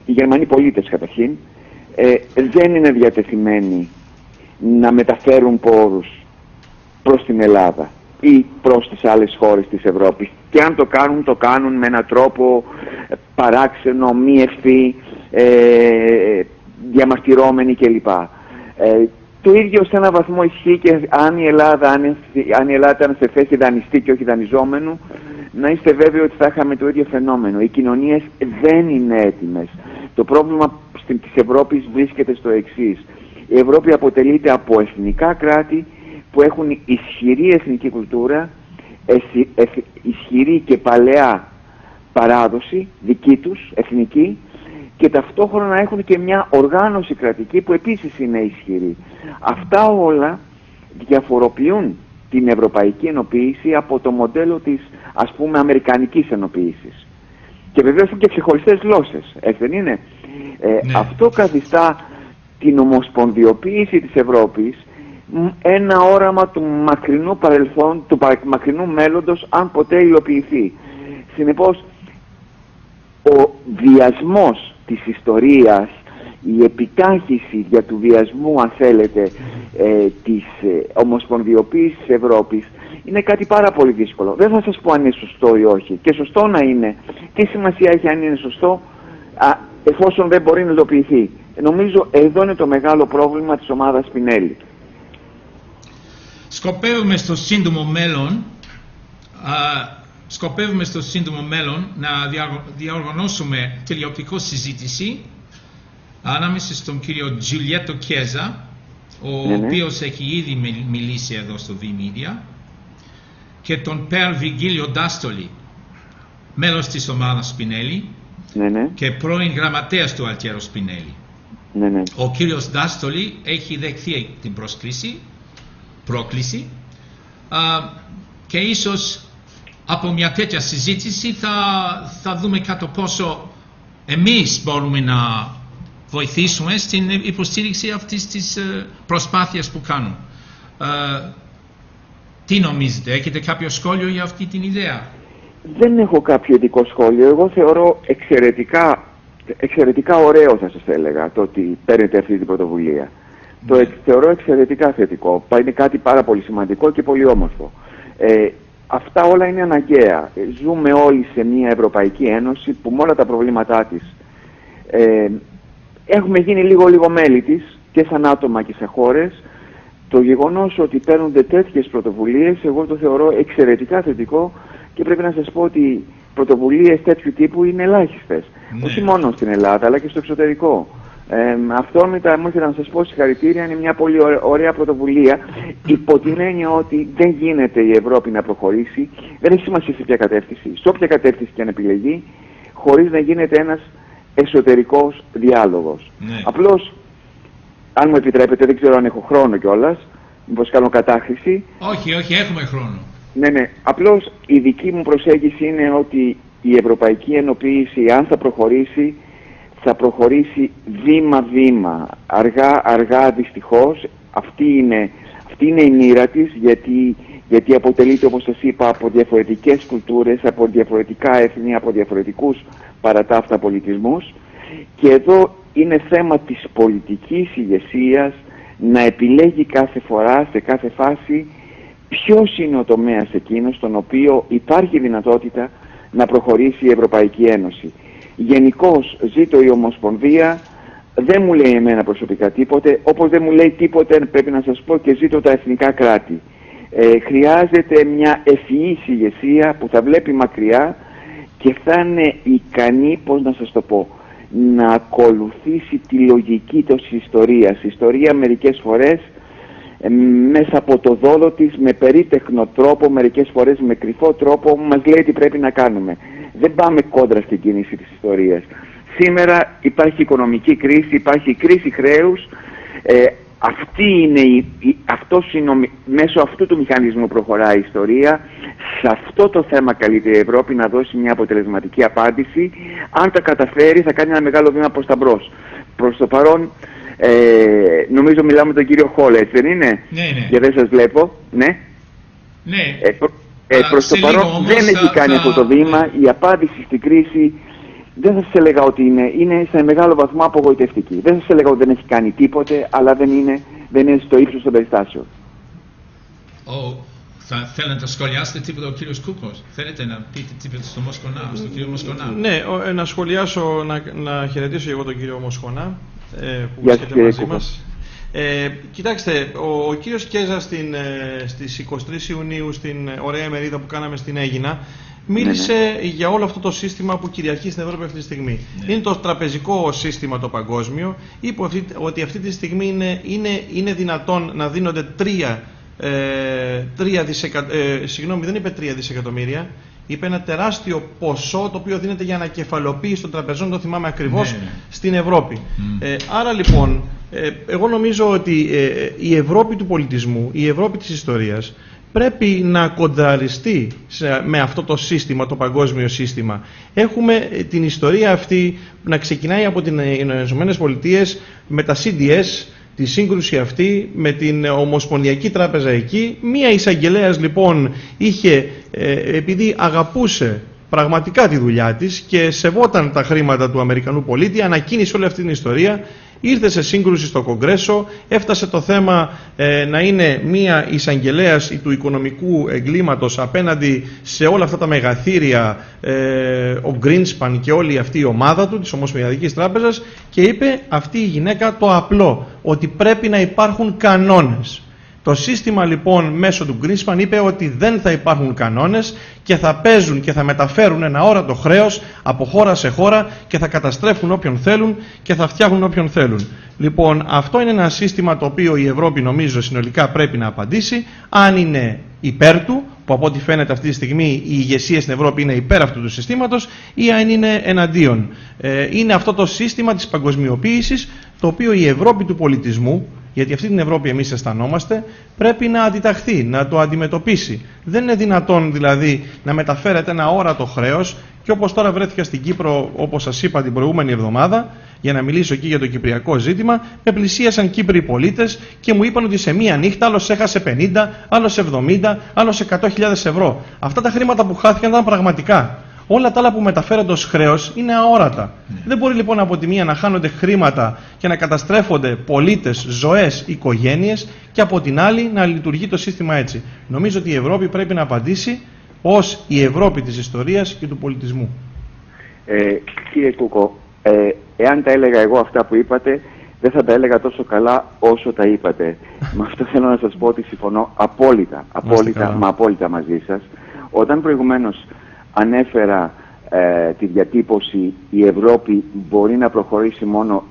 Γερμανοί πολίτες καταρχήν, δεν είναι διατεθειμένοι να μεταφέρουν πόρους προς την Ελλάδα ή προς τις άλλες χώρες της Ευρώπης. Και αν το κάνουν με έναν τρόπο παράξενο, μη ευθύ, διαμαρτυρώμενοι κλπ. Το ίδιο σε έναν βαθμό ισχύει και αν η Ελλάδα ήταν σε θέση δανειστή και όχι δανειζόμενου, να είστε βέβαιοι ότι θα είχαμε το ίδιο φαινόμενο. Οι κοινωνίες δεν είναι έτοιμες. Το πρόβλημα της Ευρώπης βρίσκεται στο εξής. Η Ευρώπη αποτελείται από εθνικά κράτη που έχουν ισχυρή εθνική κουλτούρα, ισχυρή και παλαιά παράδοση, δική τους, εθνική, και ταυτόχρονα έχουν και μια οργάνωση κρατική που επίσης είναι ισχυρή. Αυτά όλα διαφοροποιούν την ευρωπαϊκή ενοποίηση από το μοντέλο της, ας πούμε, αμερικανικής ενοποίησης. Και βεβαίως έχουν και ξεχωριστές γλώσσες, έτσι δεν είναι? Αυτό καθιστά την ομοσπονδιοποίηση της Ευρώπης ένα όραμα του μακρινού παρελθόν, του μακρινού μέλλοντος, αν ποτέ υλοποιηθεί. Συνεπώς, ο βιασμός της ιστορίας, η επιτάχυση για του βιασμού, αν θέλετε, της ομοσπονδιοποίησης της Ευρώπης, είναι κάτι πάρα πολύ δύσκολο. Δεν θα σας πω αν είναι σωστό ή όχι. Και σωστό να είναι. Τι σημασία έχει αν είναι σωστό, εφόσον δεν μπορεί να υλοποιηθεί? Νομίζω εδώ είναι το μεγάλο πρόβλημα της ομάδας Σπινέλη. Σκοπεύουμε στο σύντομο μέλλον να διοργανώσουμε τηλεοπτική συζήτηση ανάμεσα στον κύριο Τζουλιέτο Κέζα, ο οποίος έχει ήδη μιλήσει εδώ στο V-Media, και τον Περ Βιγγίλιο Ντάστολη, μέλος της ομάδας Σπινέλη και πρώην γραμματέας του Αλτιέρο Σπινέλη. Ο κύριος Ντάστολη έχει δεχθεί την πρόκληση και ίσως από μια τέτοια συζήτηση θα δούμε κατά πόσο εμείς μπορούμε να βοηθήσουμε στην υποστήριξη αυτής της προσπάθειας που κάνουν. Τι νομίζετε, έχετε κάποιο σχόλιο για αυτή την ιδέα? Δεν έχω κάποιο ειδικό σχόλιο. Εγώ θεωρώ εξαιρετικά ωραίο, θα σας έλεγα, το ότι παίρνετε αυτή την πρωτοβουλία. Το θεωρώ εξαιρετικά θετικό. Είναι κάτι πάρα πολύ σημαντικό και πολύ όμορφο. Αυτά όλα είναι αναγκαία. Ζούμε όλοι σε μια Ευρωπαϊκή Ένωση που με όλα τα προβλήματά της έχουμε γίνει λίγο μέλη της, και σαν άτομα και σε χώρες. Το γεγονός ότι παίρνονται τέτοιες πρωτοβουλίες, εγώ το θεωρώ εξαιρετικά θετικό, και πρέπει να σας πω ότι πρωτοβουλίες τέτοιου τύπου είναι ελάχιστες. Όχι μόνο στην Ελλάδα, αλλά και στο εξωτερικό. Αυτόρμητα μου ήθελα να σας πω συγχαρητήρια, είναι μια πολύ ωραία πρωτοβουλία, υπό την έννοια ότι δεν γίνεται η Ευρώπη να προχωρήσει, δεν έχει σημασία σε ποια κατεύθυνση, σε όποια κατεύθυνση και αν επιλεγεί, χωρίς να γίνεται ένας εσωτερικός διάλογος. Απλώς, αν μου επιτρέπετε, δεν ξέρω αν έχω χρόνο κιόλας, μήπως κάνω κατάχρηση. Όχι, έχουμε χρόνο. Ναι. Απλώς η δική μου προσέγγιση είναι ότι η ευρωπαϊκή ενοποίηση, αν θα προχωρήσει βήμα-βήμα, αργά δυστυχώς. Αυτή είναι η μοίρα της, γιατί αποτελείται, όπως σας είπα, από διαφορετικές κουλτούρες, από διαφορετικά έθνη, από διαφορετικούς παρατάφτα πολιτισμούς, και εδώ είναι θέμα της πολιτικής ηγεσίας να επιλέγει κάθε φορά, σε κάθε φάση, ποιος είναι ο τομέας εκείνος στον οποίο υπάρχει δυνατότητα να προχωρήσει η Ευρωπαϊκή Ένωση. Γενικώς ζήτω η Ομοσπονδία, δεν μου λέει εμένα προσωπικά τίποτε, όπως δεν μου λέει τίποτε, πρέπει να σας πω, και ζήτω τα εθνικά κράτη. Χρειάζεται μια ευφυής ηγεσία που θα βλέπει μακριά και θα είναι ικανή, πώς να σας το πω, να ακολουθήσει τη λογική της ιστορίας. Η ιστορία μερικές φορές μέσα από το δόλο της, με περίτεχνο τρόπο, μερικές φορές με κρυφό τρόπο, μας λέει τι πρέπει να κάνουμε. Δεν πάμε κόντρα στην κίνηση της ιστορίας. Σήμερα υπάρχει οικονομική κρίση, υπάρχει κρίση χρέους. Μέσω αυτού του μηχανισμού προχωράει η ιστορία. Σε αυτό το θέμα καλείται η Ευρώπη να δώσει μια αποτελεσματική απάντηση. Αν τα καταφέρει, θα κάνει ένα μεγάλο βήμα προς τα μπρος. Προς το παρόν, νομίζω μιλάμε με τον κύριο Χόλ, έτσι δεν είναι? Ναι. Και δεν σας βλέπω. Ναι. Ναι. Προς το παρόν όμως, δεν έχει κάνει αυτό το βήμα. Ναι. Η απάντηση στην κρίση δεν θα σας έλεγα ότι είναι σε μεγάλο βαθμό απογοητευτική. Δεν σας έλεγα ότι δεν έχει κάνει τίποτε, αλλά δεν είναι στο ύψος των περιστάσεων. Θέλετε να σχολιάσετε τίποτα ο κύριος Κούκος? Θέλετε να πείτε τίποτα στον κύριο Μοσκονά? Ναι, να σχολιάσω, να χαιρετήσω εγώ τον κύριο Μοσχονά που βρίσκεται μαζί μας. Κοιτάξτε, ο κύριος Κέζα στις 23 Ιουνίου στην ωραία μερίδα που κάναμε στην Αίγινα μίλησε για όλο αυτό το σύστημα που κυριαρχεί στην Ευρώπη αυτή τη στιγμή. Είναι το τραπεζικό σύστημα το παγκόσμιο. Είπε ότι αυτή τη στιγμή είναι δυνατόν να δίνονται 3 δισεκατομμύρια. Είπε ένα τεράστιο ποσό το οποίο δίνεται για ανακεφαλοποίηση των τραπεζών, το θυμάμαι ακριβώς, στην Ευρώπη. Άρα λοιπόν, εγώ νομίζω ότι η Ευρώπη του πολιτισμού, η Ευρώπη της ιστορίας, πρέπει να κοντραριστεί με αυτό το σύστημα, το παγκόσμιο σύστημα. Έχουμε την ιστορία αυτή να ξεκινάει από τις ΗΠΑ με τα CDS, τη σύγκρουση αυτή με την Ομοσπονδιακή Τράπεζα εκεί. Μία εισαγγελέας λοιπόν είχε, επειδή αγαπούσε πραγματικά τη δουλειά της και σεβόταν τα χρήματα του Αμερικανού πολίτη, ανακοίνησε όλη αυτή την ιστορία, ήρθε σε σύγκρουση στο Κογκρέσο, έφτασε το θέμα να είναι μία εισαγγελέας του οικονομικού εγκλήματος απέναντι σε όλα αυτά τα μεγαθύρια, ο Greenspan και όλη αυτή η ομάδα του της Ομοσπονδιακής Τράπεζας, και είπε αυτή η γυναίκα το απλό, ότι πρέπει να υπάρχουν κανόνες. Το σύστημα λοιπόν μέσω του Greenspan είπε ότι δεν θα υπάρχουν κανόνες και θα παίζουν και θα μεταφέρουν ένα αόρατο χρέος από χώρα σε χώρα και θα καταστρέφουν όποιον θέλουν και θα φτιάχνουν όποιον θέλουν. Λοιπόν, αυτό είναι ένα σύστημα το οποίο η Ευρώπη νομίζω συνολικά πρέπει να απαντήσει, αν είναι υπέρ του, που από ό,τι φαίνεται αυτή τη στιγμή η ηγεσία στην Ευρώπη είναι υπέρ αυτού του συστήματος, ή αν είναι εναντίον. Είναι αυτό το σύστημα της παγκοσμιοποίησης το οποίο η Ευρώπη του πολιτισμού, γιατί αυτή την Ευρώπη εμείς αισθανόμαστε, πρέπει να αντιταχθεί, να το αντιμετωπίσει. Δεν είναι δυνατόν δηλαδή να μεταφέρεται ένα αόρατο χρέος, και όπως τώρα βρέθηκα στην Κύπρο, όπως σας είπα την προηγούμενη εβδομάδα, για να μιλήσω εκεί για το κυπριακό ζήτημα, με πλησίασαν Κύπροι πολίτες και μου είπαν ότι σε μία νύχτα άλλος έχασε 50, άλλος 70, άλλος 100.000 ευρώ. Αυτά τα χρήματα που χάθηκαν ήταν πραγματικά. Όλα τα άλλα που μεταφέρονται ως χρέος είναι αόρατα. Δεν μπορεί λοιπόν από τη μία να χάνονται χρήματα και να καταστρέφονται πολίτες, ζωές, οικογένειες, και από την άλλη να λειτουργεί το σύστημα έτσι. Νομίζω ότι η Ευρώπη πρέπει να απαντήσει ως η Ευρώπη της ιστορίας και του πολιτισμού. Κύριε Κούκο, εάν τα έλεγα εγώ αυτά που είπατε, δεν θα τα έλεγα τόσο καλά όσο τα είπατε. Με αυτό θέλω να σας πω ότι συμφωνώ απόλυτα μαζί σας. Όταν προηγουμένως ανέφερα τη διατύπωση η Ευρώπη μπορεί να προχωρήσει μόνο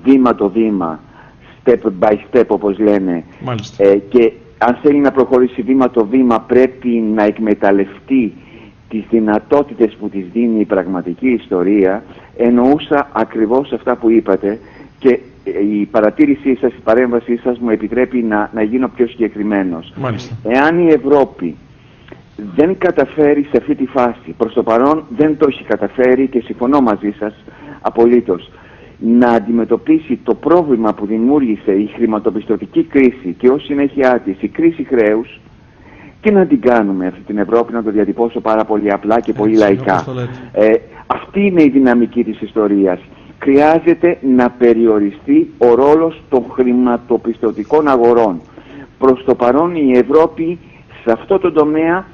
βήμα το βήμα, step by step όπως λένε, και αν θέλει να προχωρήσει βήμα το βήμα πρέπει να εκμεταλλευτεί τις δυνατότητες που της δίνει η πραγματική ιστορία, εννοούσα ακριβώς αυτά που είπατε, και η παρατήρησή σας, η παρέμβασή σας μου επιτρέπει να γίνω πιο συγκεκριμένος. Εάν η Ευρώπη δεν καταφέρει σε αυτή τη φάση, προς το παρόν δεν το έχει καταφέρει και συμφωνώ μαζί σας απολύτως, να αντιμετωπίσει το πρόβλημα που δημιούργησε η χρηματοπιστωτική κρίση και ως συνέχεια της η κρίση χρέους, και να την κάνουμε αυτή την Ευρώπη, να το διατυπώσω πάρα πολύ απλά και πολύ λαϊκά. Αυτή είναι η δυναμική της ιστορίας. Χρειάζεται να περιοριστεί ο ρόλος των χρηματοπιστωτικών αγορών. Προς το παρόν η Ευρώπη σε αυτό το τομέα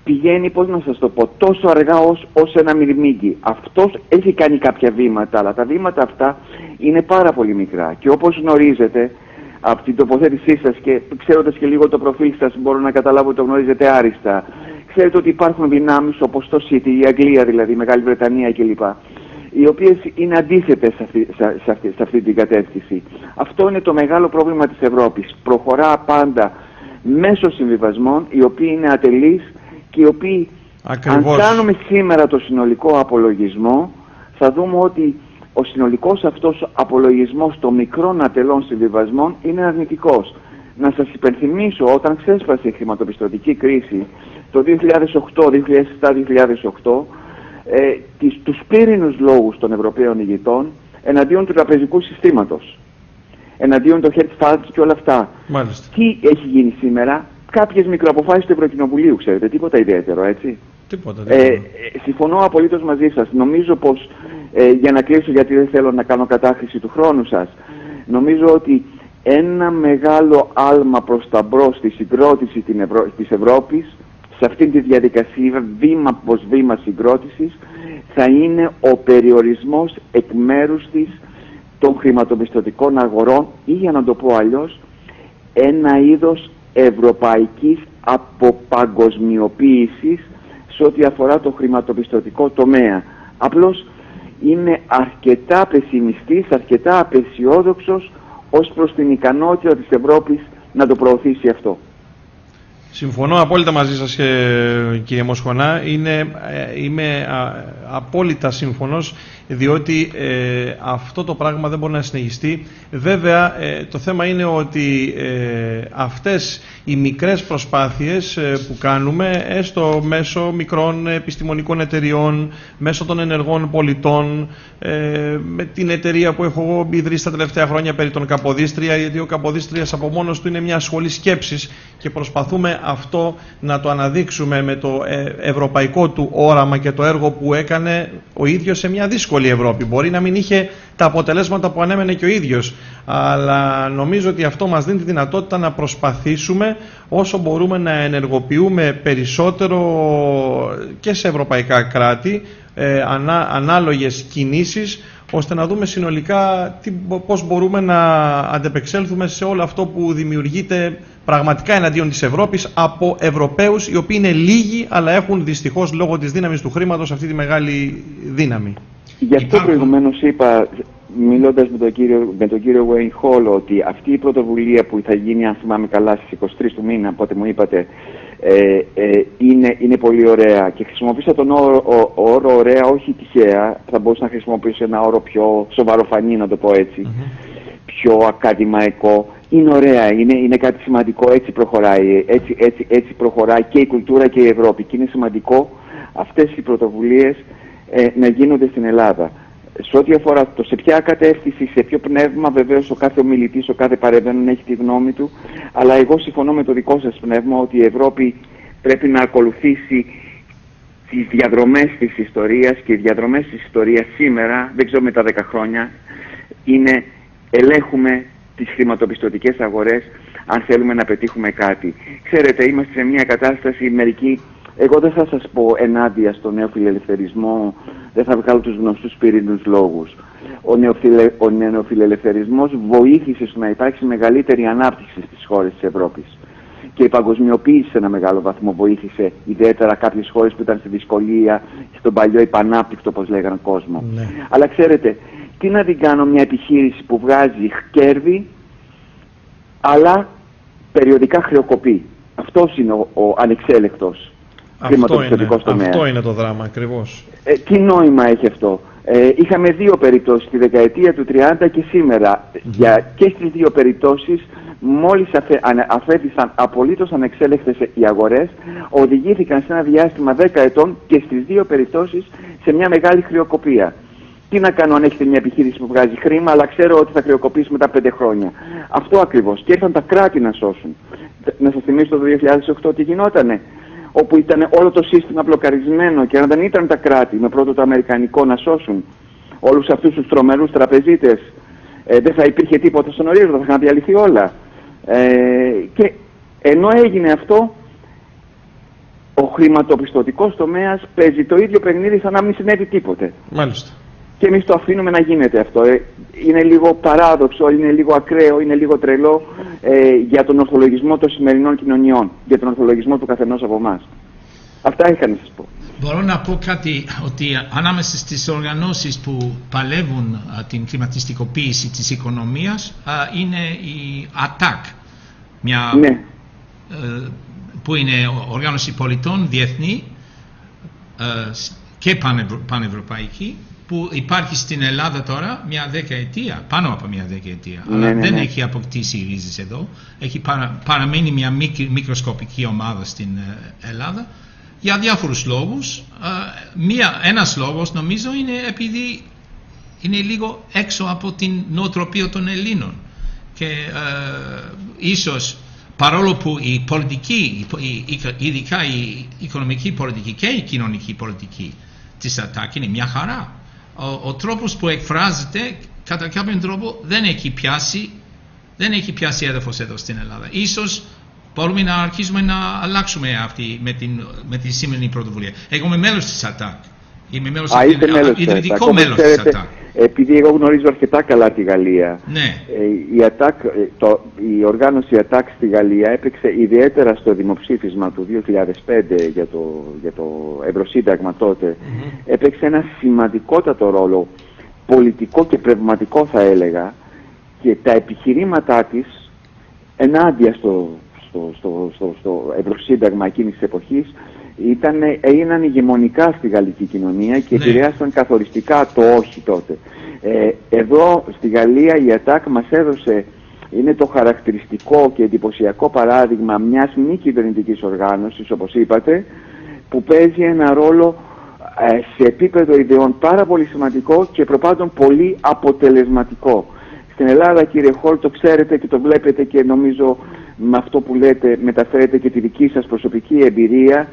πηγαίνει, πώς να σας το πω, τόσο αργά ως ένα μυρμήγκι. Αυτός έχει κάνει κάποια βήματα, αλλά τα βήματα αυτά είναι πάρα πολύ μικρά. Και όπως γνωρίζετε από την τοποθέτησή σας και ξέροντας και λίγο το προφίλ σας, μπορώ να καταλάβω ότι το γνωρίζετε άριστα. Ξέρετε ότι υπάρχουν δυνάμεις όπως το City, η Αγγλία δηλαδή, η Μεγάλη Βρετανία κλπ, οι οποίες είναι αντίθετες σε αυτή την κατεύθυνση. Αυτό είναι το μεγάλο πρόβλημα της Ευρώπης. Προχωρά πάντα μέσω συμβιβασμών, οι οποίοι είναι ατελείς και οι οποίοι, αν κάνουμε σήμερα το συνολικό απολογισμό, θα δούμε ότι ο συνολικός αυτός απολογισμός των μικρών ατελών συμβιβασμών είναι αρνητικός. Να σας υπενθυμίσω, όταν ξέσπασε η χρηματοπιστωτική κρίση το 2007-2008, τους πύρινους λόγους των Ευρωπαίων ηγετών εναντίον του τραπεζικού συστήματος, εναντίον των hedge funds και όλα αυτά. Μάλιστα. Τι έχει γίνει σήμερα? Κάποιες μικροαποφάσεις του Ευρωκοινοβουλίου, ξέρετε, τίποτα ιδιαίτερο, έτσι. Τίποτα. Συμφωνώ απολύτως μαζί σας. Νομίζω πως, για να κλείσω, γιατί δεν θέλω να κάνω κατάχρηση του χρόνου σας, νομίζω ότι ένα μεγάλο άλμα προς τα μπρος στη συγκρότηση της Ευρώπης, σε αυτήν τη διαδικασία βήμα προς βήμα συγκρότησης, θα είναι ο περιορισμός εκ μέρους της των χρηματοπιστωτικών αγορών, ή για να το πω αλλιώς, ένα είδος ευρωπαϊκής αποπαγκοσμιοποίησης σε ό,τι αφορά το χρηματοπιστωτικό τομέα. Απλώς είμαι αρκετά πεσημιστής, αρκετά απεσιόδοξος ως προς την ικανότητα της Ευρώπης να το προωθήσει αυτό. Συμφωνώ απόλυτα μαζί σας, κύριε Μοσχονά. Είμαι απόλυτα σύμφωνος, διότι αυτό το πράγμα δεν μπορεί να συνεχιστεί. Βέβαια, το θέμα είναι ότι αυτές οι μικρές προσπάθειες που κάνουμε, έστω μέσω μικρών επιστημονικών εταιριών, μέσω των ενεργών πολιτών, με την εταιρεία που έχω εγώ ιδρύσει τα τελευταία χρόνια περί των Καποδίστρια, γιατί ο Καποδίστριας από μόνος του είναι μια σχολή σκέψης και προσπαθούμε αυτό να το αναδείξουμε με το ευρωπαϊκό του όραμα και το έργο που έκανε ο ίδιος σε μια δύσκολη Ευρώπη. Μπορεί να μην είχε τα αποτελέσματα που ανέμενε και ο ίδιος, αλλά νομίζω ότι αυτό μας δίνει τη δυνατότητα να προσπαθήσουμε όσο μπορούμε να ενεργοποιούμε περισσότερο και σε ευρωπαϊκά κράτη ανάλογες κινήσεις, ώστε να δούμε συνολικά πώς μπορούμε να αντεπεξέλθουμε σε όλο αυτό που δημιουργείται πραγματικά εναντίον της Ευρώπης από Ευρωπαίους, οι οποίοι είναι λίγοι, αλλά έχουν δυστυχώς λόγω της δύναμης του χρήματος αυτή τη μεγάλη δύναμη. Γι' αυτό προηγουμένως είπα, μιλώντας με τον κύριο Wayne Hall, ότι αυτή η πρωτοβουλία που θα γίνει, αν θυμάμαι καλά, στις 23 του μήνα, από ό,τι μου είπατε, είναι πολύ ωραία. Και χρησιμοποίησα τον όρο ωραία όχι τυχαία, θα μπορούσα να χρησιμοποιήσω ένα όρο πιο σοβαροφανή, να το πω έτσι, πιο ακαδημαϊκό. Είναι ωραία, είναι κάτι σημαντικό, έτσι προχωράει, έτσι προχωράει και η κουλτούρα και η Ευρώπη. Και είναι σημαντικό αυτές οι πρωτοβουλίες να γίνονται στην Ελλάδα. Σε ό,τι αφορά το σε ποια κατεύθυνση, σε ποιο πνεύμα, βεβαίως ο κάθε ομιλητής, ο κάθε παρεμβαίνον έχει τη γνώμη του, αλλά εγώ συμφωνώ με το δικό σας πνεύμα ότι η Ευρώπη πρέπει να ακολουθήσει τις διαδρομές της ιστορίας, και οι διαδρομές της ιστορίας σήμερα, δεν ξέρω μετά 10 χρόνια, είναι ελέγχουμε τις χρηματοπιστωτικές αγορές αν θέλουμε να πετύχουμε κάτι. Ξέρετε, είμαστε σε μια κατάσταση μερικοί. Εγώ δεν θα σας πω ενάντια στο νεοφιλελευθερισμό, δεν θα βγάλω τους γνωστούς πυρήνους λόγους. Ο νεοφιλελευθερισμός βοήθησε στο να υπάρξει μεγαλύτερη ανάπτυξη στις χώρες της Ευρώπης. Και η παγκοσμιοποίηση σε ένα μεγάλο βαθμό βοήθησε, ιδιαίτερα κάποιες χώρες που ήταν στη δυσκολία, στον παλιό υπανάπτυκτο, όπως λέγανε, κόσμο. Ναι. Αλλά ξέρετε, τι να την κάνω μια επιχείρηση που βγάζει κέρδη, αλλά περιοδικά χρεοκοπεί. Αυτός είναι ο ανεξέλεκτος χρηματοπιστωτικός τομέας. Αυτό είναι το δράμα ακριβώς. Τι νόημα έχει αυτό? Είχαμε δύο περιπτώσεις, τη δεκαετία του 30 και σήμερα. Και στις δύο περιπτώσεις, μόλις αφέθησαν απολύτως ανεξέλεκτες οι αγορές, οδηγήθηκαν σε ένα διάστημα 10 ετών και στις δύο περιπτώσεις σε μια μεγάλη χρεοκοπία. Τι να κάνω αν έχετε μια επιχείρηση που βγάζει χρήμα, αλλά ξέρω ότι θα χρεοκοπήσει μετά 5 χρόνια. Αυτό ακριβώς. Και ήρθαν τα κράτη να σώσουν. Να σας θυμίσω το 2008 τι γινότανε, όπου ήταν όλο το σύστημα μπλοκαρισμένο, και αν δεν ήταν τα κράτη, με πρώτο το αμερικανικό, να σώσουν όλους αυτούς τους τρομερούς τραπεζίτες, δεν θα υπήρχε τίποτα στον ορίζοντα, θα είχαν διαλυθεί όλα. Και ενώ έγινε αυτό, ο χρηματοπιστωτικός τομέας παίζει το ίδιο παιχνίδι σαν να μην συνέβη τίποτε. Μάλιστα. Και εμείς το αφήνουμε να γίνεται αυτό. Είναι λίγο παράδοξο, είναι λίγο ακραίο, είναι λίγο τρελό για τον ορθολογισμό των σημερινών κοινωνιών, για τον ορθολογισμό του καθενός από εμάς. Αυτά είχα να σας πω. Μπορώ να πω κάτι, ότι ανάμεσα στις οργανώσεις που παλεύουν την κλιματιστικοποίηση της οικονομίας είναι η ATTAC, ναι. Που είναι οργάνωση πολιτών διεθνή και πανευρωπαϊκή, που υπάρχει στην Ελλάδα τώρα μια δεκαετία, πάνω από μια δεκαετία, αλλά δεν έχει αποκτήσει ρίζες εδώ. Έχει παραμείνει μια μικροσκοπική ομάδα στην Ελλάδα για διάφορους λόγους. Ένας λόγος νομίζω είναι επειδή είναι λίγο έξω από την νοοτροπία των Ελλήνων και ίσως παρόλο που η πολιτική, ειδικά η οικονομική πολιτική και η κοινωνική πολιτική της ΑΤΑΚ είναι μια χαρά, ο τρόπος που εκφράζεται κατά κάποιον τρόπο δεν έχει πιάσει έδαφος εδώ στην Ελλάδα. Ίσως μπορούμε να αρχίσουμε να αλλάξουμε αυτή με τη σημερινή πρωτοβουλία. Εγώ είμαι μέλος της ΑΤΑΚ. Είμαι ιδρυτικό μέλος της ΑΤΑΚ. Επειδή εγώ γνωρίζω αρκετά καλά τη Γαλλία, ναι. Η οργάνωση ΑΤΑΚ στη Γαλλία έπαιξε ιδιαίτερα στο δημοψήφισμα του 2005 για το Ευρωσύνταγμα τότε, έπαιξε ένα σημαντικότατο ρόλο, πολιτικό και πνευματικό θα έλεγα, και τα επιχειρήματά της ενάντια στο Ευρωσύνταγμα εκείνης της εποχής έγιναν ηγεμονικά στη γαλλική κοινωνία και επηρέασαν καθοριστικά το όχι τότε. Εδώ στη Γαλλία η ΑΤΑΚ μας έδωσε, είναι το χαρακτηριστικό και εντυπωσιακό παράδειγμα μιας μη κυβερνητικής οργάνωσης, όπως είπατε, που παίζει ένα ρόλο σε επίπεδο ιδεών πάρα πολύ σημαντικό και προπάντων πολύ αποτελεσματικό. Στην Ελλάδα, κύριε Χολ, το ξέρετε και το βλέπετε και νομίζω με αυτό που λέτε μεταφέρετε και τη δική σας προσωπική εμπειρία.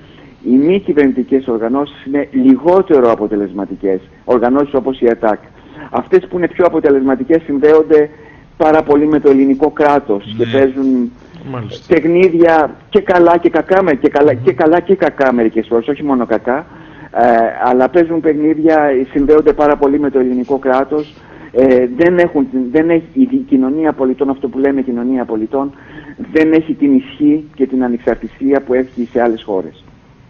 Οι μη κυβερνητικές οργανώσεις είναι λιγότερο αποτελεσματικές, οργανώσεις όπως η ΑΤΑΚ. Αυτές που είναι πιο αποτελεσματικές συνδέονται πάρα πολύ με το ελληνικό κράτος και παίζουν παιχνίδια και καλά και κακά, και κακά μερικές φορές, όχι μόνο κακά, αλλά παίζουν παιχνίδια, συνδέονται πάρα πολύ με το ελληνικό κράτος. Δεν έχει η κοινωνία πολιτών, αυτό που λέμε κοινωνία πολιτών, δεν έχει την ισχύ και την ανεξαρτησία που έχει σε άλλες χώρες.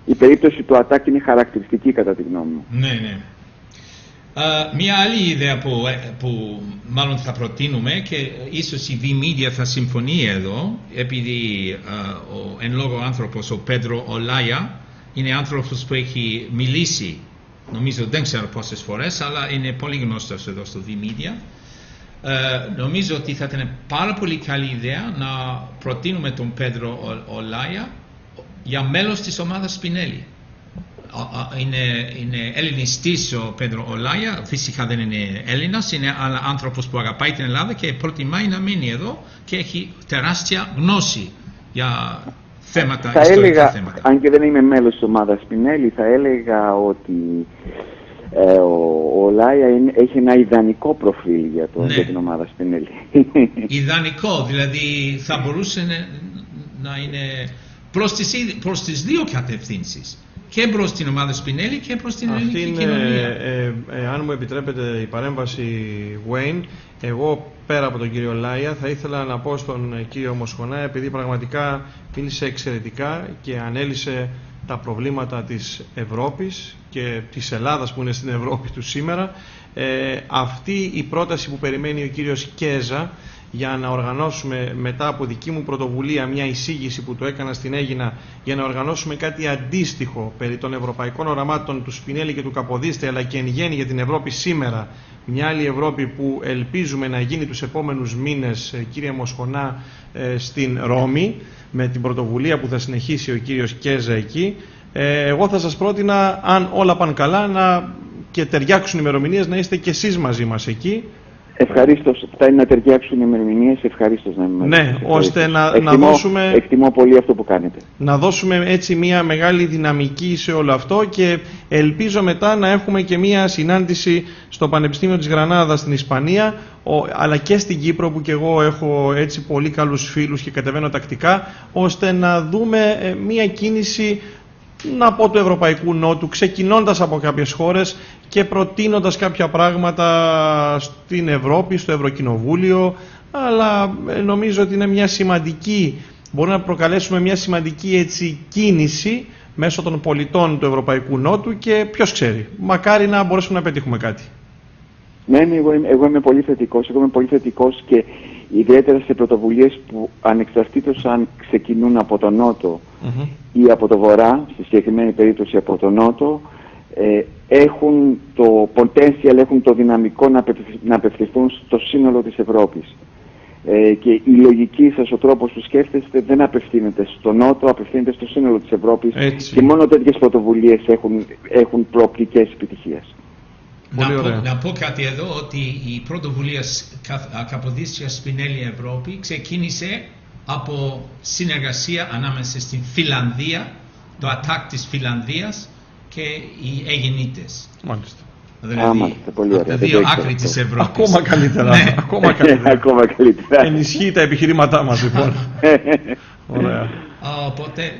Η περίπτωση του ΑΤΑΚ είναι χαρακτηριστική κατά τη γνώμη μου. Ναι. Μια άλλη ιδέα που μάλλον θα προτείνουμε και ίσως η Βιμίδια θα συμφωνεί εδώ, επειδή ο εν λόγω άνθρωπος, ο Πέντρο Ολάια, είναι άνθρωπος που έχει μιλήσει, νομίζω δεν ξέρω πόσες φορές, αλλά είναι πολύ γνωστός εδώ στο Βιμίδια. Νομίζω ότι θα ήταν πάρα πολύ καλή ιδέα να προτείνουμε τον Πέντρο Ολάια για μέλος της ομάδας Σπινέλη. Είναι ελληνιστής ο Πέντρο Ολάια, φυσικά δεν είναι Έλληνας, είναι άνθρωπος που αγαπάει την Ελλάδα και προτιμάει να μείνει εδώ και έχει τεράστια γνώση για θέματα, ιστορικά θέματα. Αν και δεν είμαι μέλος της ομάδας Σπινέλη, θα έλεγα ότι ο Ολάια έχει ένα ιδανικό προφίλ για την ομάδα Σπινέλη. Ιδανικό, δηλαδή θα μπορούσε να είναι προς τις δύο κατευθύνσεις. Και προς την ομάδα Σπινέλη και προς την ελληνική κοινωνία. Αν μου επιτρέπετε η παρέμβαση Wayne, εγώ πέρα από τον κύριο Λάια θα ήθελα να πω στον κύριο Μοσχονά, επειδή πραγματικά μίλησε εξαιρετικά και ανέλυσε τα προβλήματα της Ευρώπης και της Ελλάδας που είναι στην Ευρώπη του σήμερα, αυτή η πρόταση που περιμένει ο κύριος Κέζα για να οργανώσουμε μετά από δική μου πρωτοβουλία μια εισήγηση που του έκανα στην Αίγινα για να οργανώσουμε κάτι αντίστοιχο περί των ευρωπαϊκών οραμάτων του Σπινέλη και του Καποδίστρια, αλλά και εν γέννη για την Ευρώπη σήμερα, μια άλλη Ευρώπη που ελπίζουμε να γίνει τους επόμενους μήνες, κύριε Μοσχονά, στην Ρώμη, με την πρωτοβουλία που θα συνεχίσει ο κύριος Κέζα εκεί. Εγώ θα σας πρότεινα, αν όλα πάνε καλά και ταιριάξουν οι ημερομηνίες, να είστε κι εσείς μαζί μας εκεί. Ευχαρίστως, θα είναι να ταιριάξουν οι ημερομηνίες, ευχαρίστως να είμαι. Ναι, ώστε να δώσουμε. Εκτιμώ πολύ αυτό που κάνετε. Να δώσουμε έτσι μια μεγάλη δυναμική σε όλο αυτό και ελπίζω μετά να έχουμε και μια συνάντηση στο Πανεπιστήμιο της Γρανάδας στην Ισπανία, αλλά και στην Κύπρο που και εγώ έχω έτσι πολύ καλούς φίλους και κατεβαίνω τακτικά, ώστε να δούμε μια κίνηση, να πω, του Ευρωπαϊκού Νότου, ξεκινώντας από κάποιες χώρες και προτείνοντας κάποια πράγματα στην Ευρώπη, στο Ευρωκοινοβούλιο, αλλά νομίζω ότι είναι μια σημαντική, μπορούμε να προκαλέσουμε μια σημαντική έτσι κίνηση μέσω των πολιτών του Ευρωπαϊκού Νότου και ποιος ξέρει, μακάρι να μπορέσουμε να πετύχουμε κάτι. Ναι, εγώ είμαι πολύ θετικός, και ιδιαίτερα σε πρωτοβουλίες που ανεξαρτήτως αν ξεκινούν από τον Νότο ή από το Βορρά, στη συγκεκριμένη περίπτωση από τον Νότο, έχουν το potential, έχουν το δυναμικό να απευθυνθούν στο σύνολο της Ευρώπης. Και η λογική σας, ο τρόπος που σκέφτεστε δεν απευθύνεται στο Νότο, απευθύνεται στο σύνολο της Ευρώπης. Έτσι. Και μόνο τέτοιες πρωτοβουλίες έχουν προοπτικές επιτυχίας. Να πω κάτι εδώ, ότι η πρωτοβουλία Καποδίστρια Σπινέλη Ευρώπη ξεκίνησε από συνεργασία ανάμεσα στην Φιλανδία, το ΑΤΑΚ της Φιλανδίας και οι Αιγεννήτες. Μάλιστα. Δηλαδή, από τα δύο άκρη της Ευρώπης. Ακόμα καλύτερα. Ναι. Ακόμα καλύτερα. Ενισχύει τα επιχειρήματά μας, λοιπόν. Ωραία. Οπότε,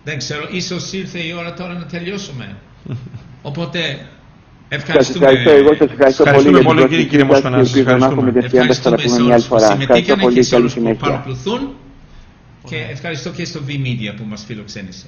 δεν ξέρω, ίσως ήρθε η ώρα τώρα να τελειώσουμε. Οπότε, ευχαριστούμε. Εγώ σας ευχαριστώ πολύ, κύριε Μοσχονάση. Ευχαριστούμε σε όλους που συμμετείχαν και σε όλους που παρακολουθούν. Και ευχαριστώ και στο V-Media που μας φιλοξένησε.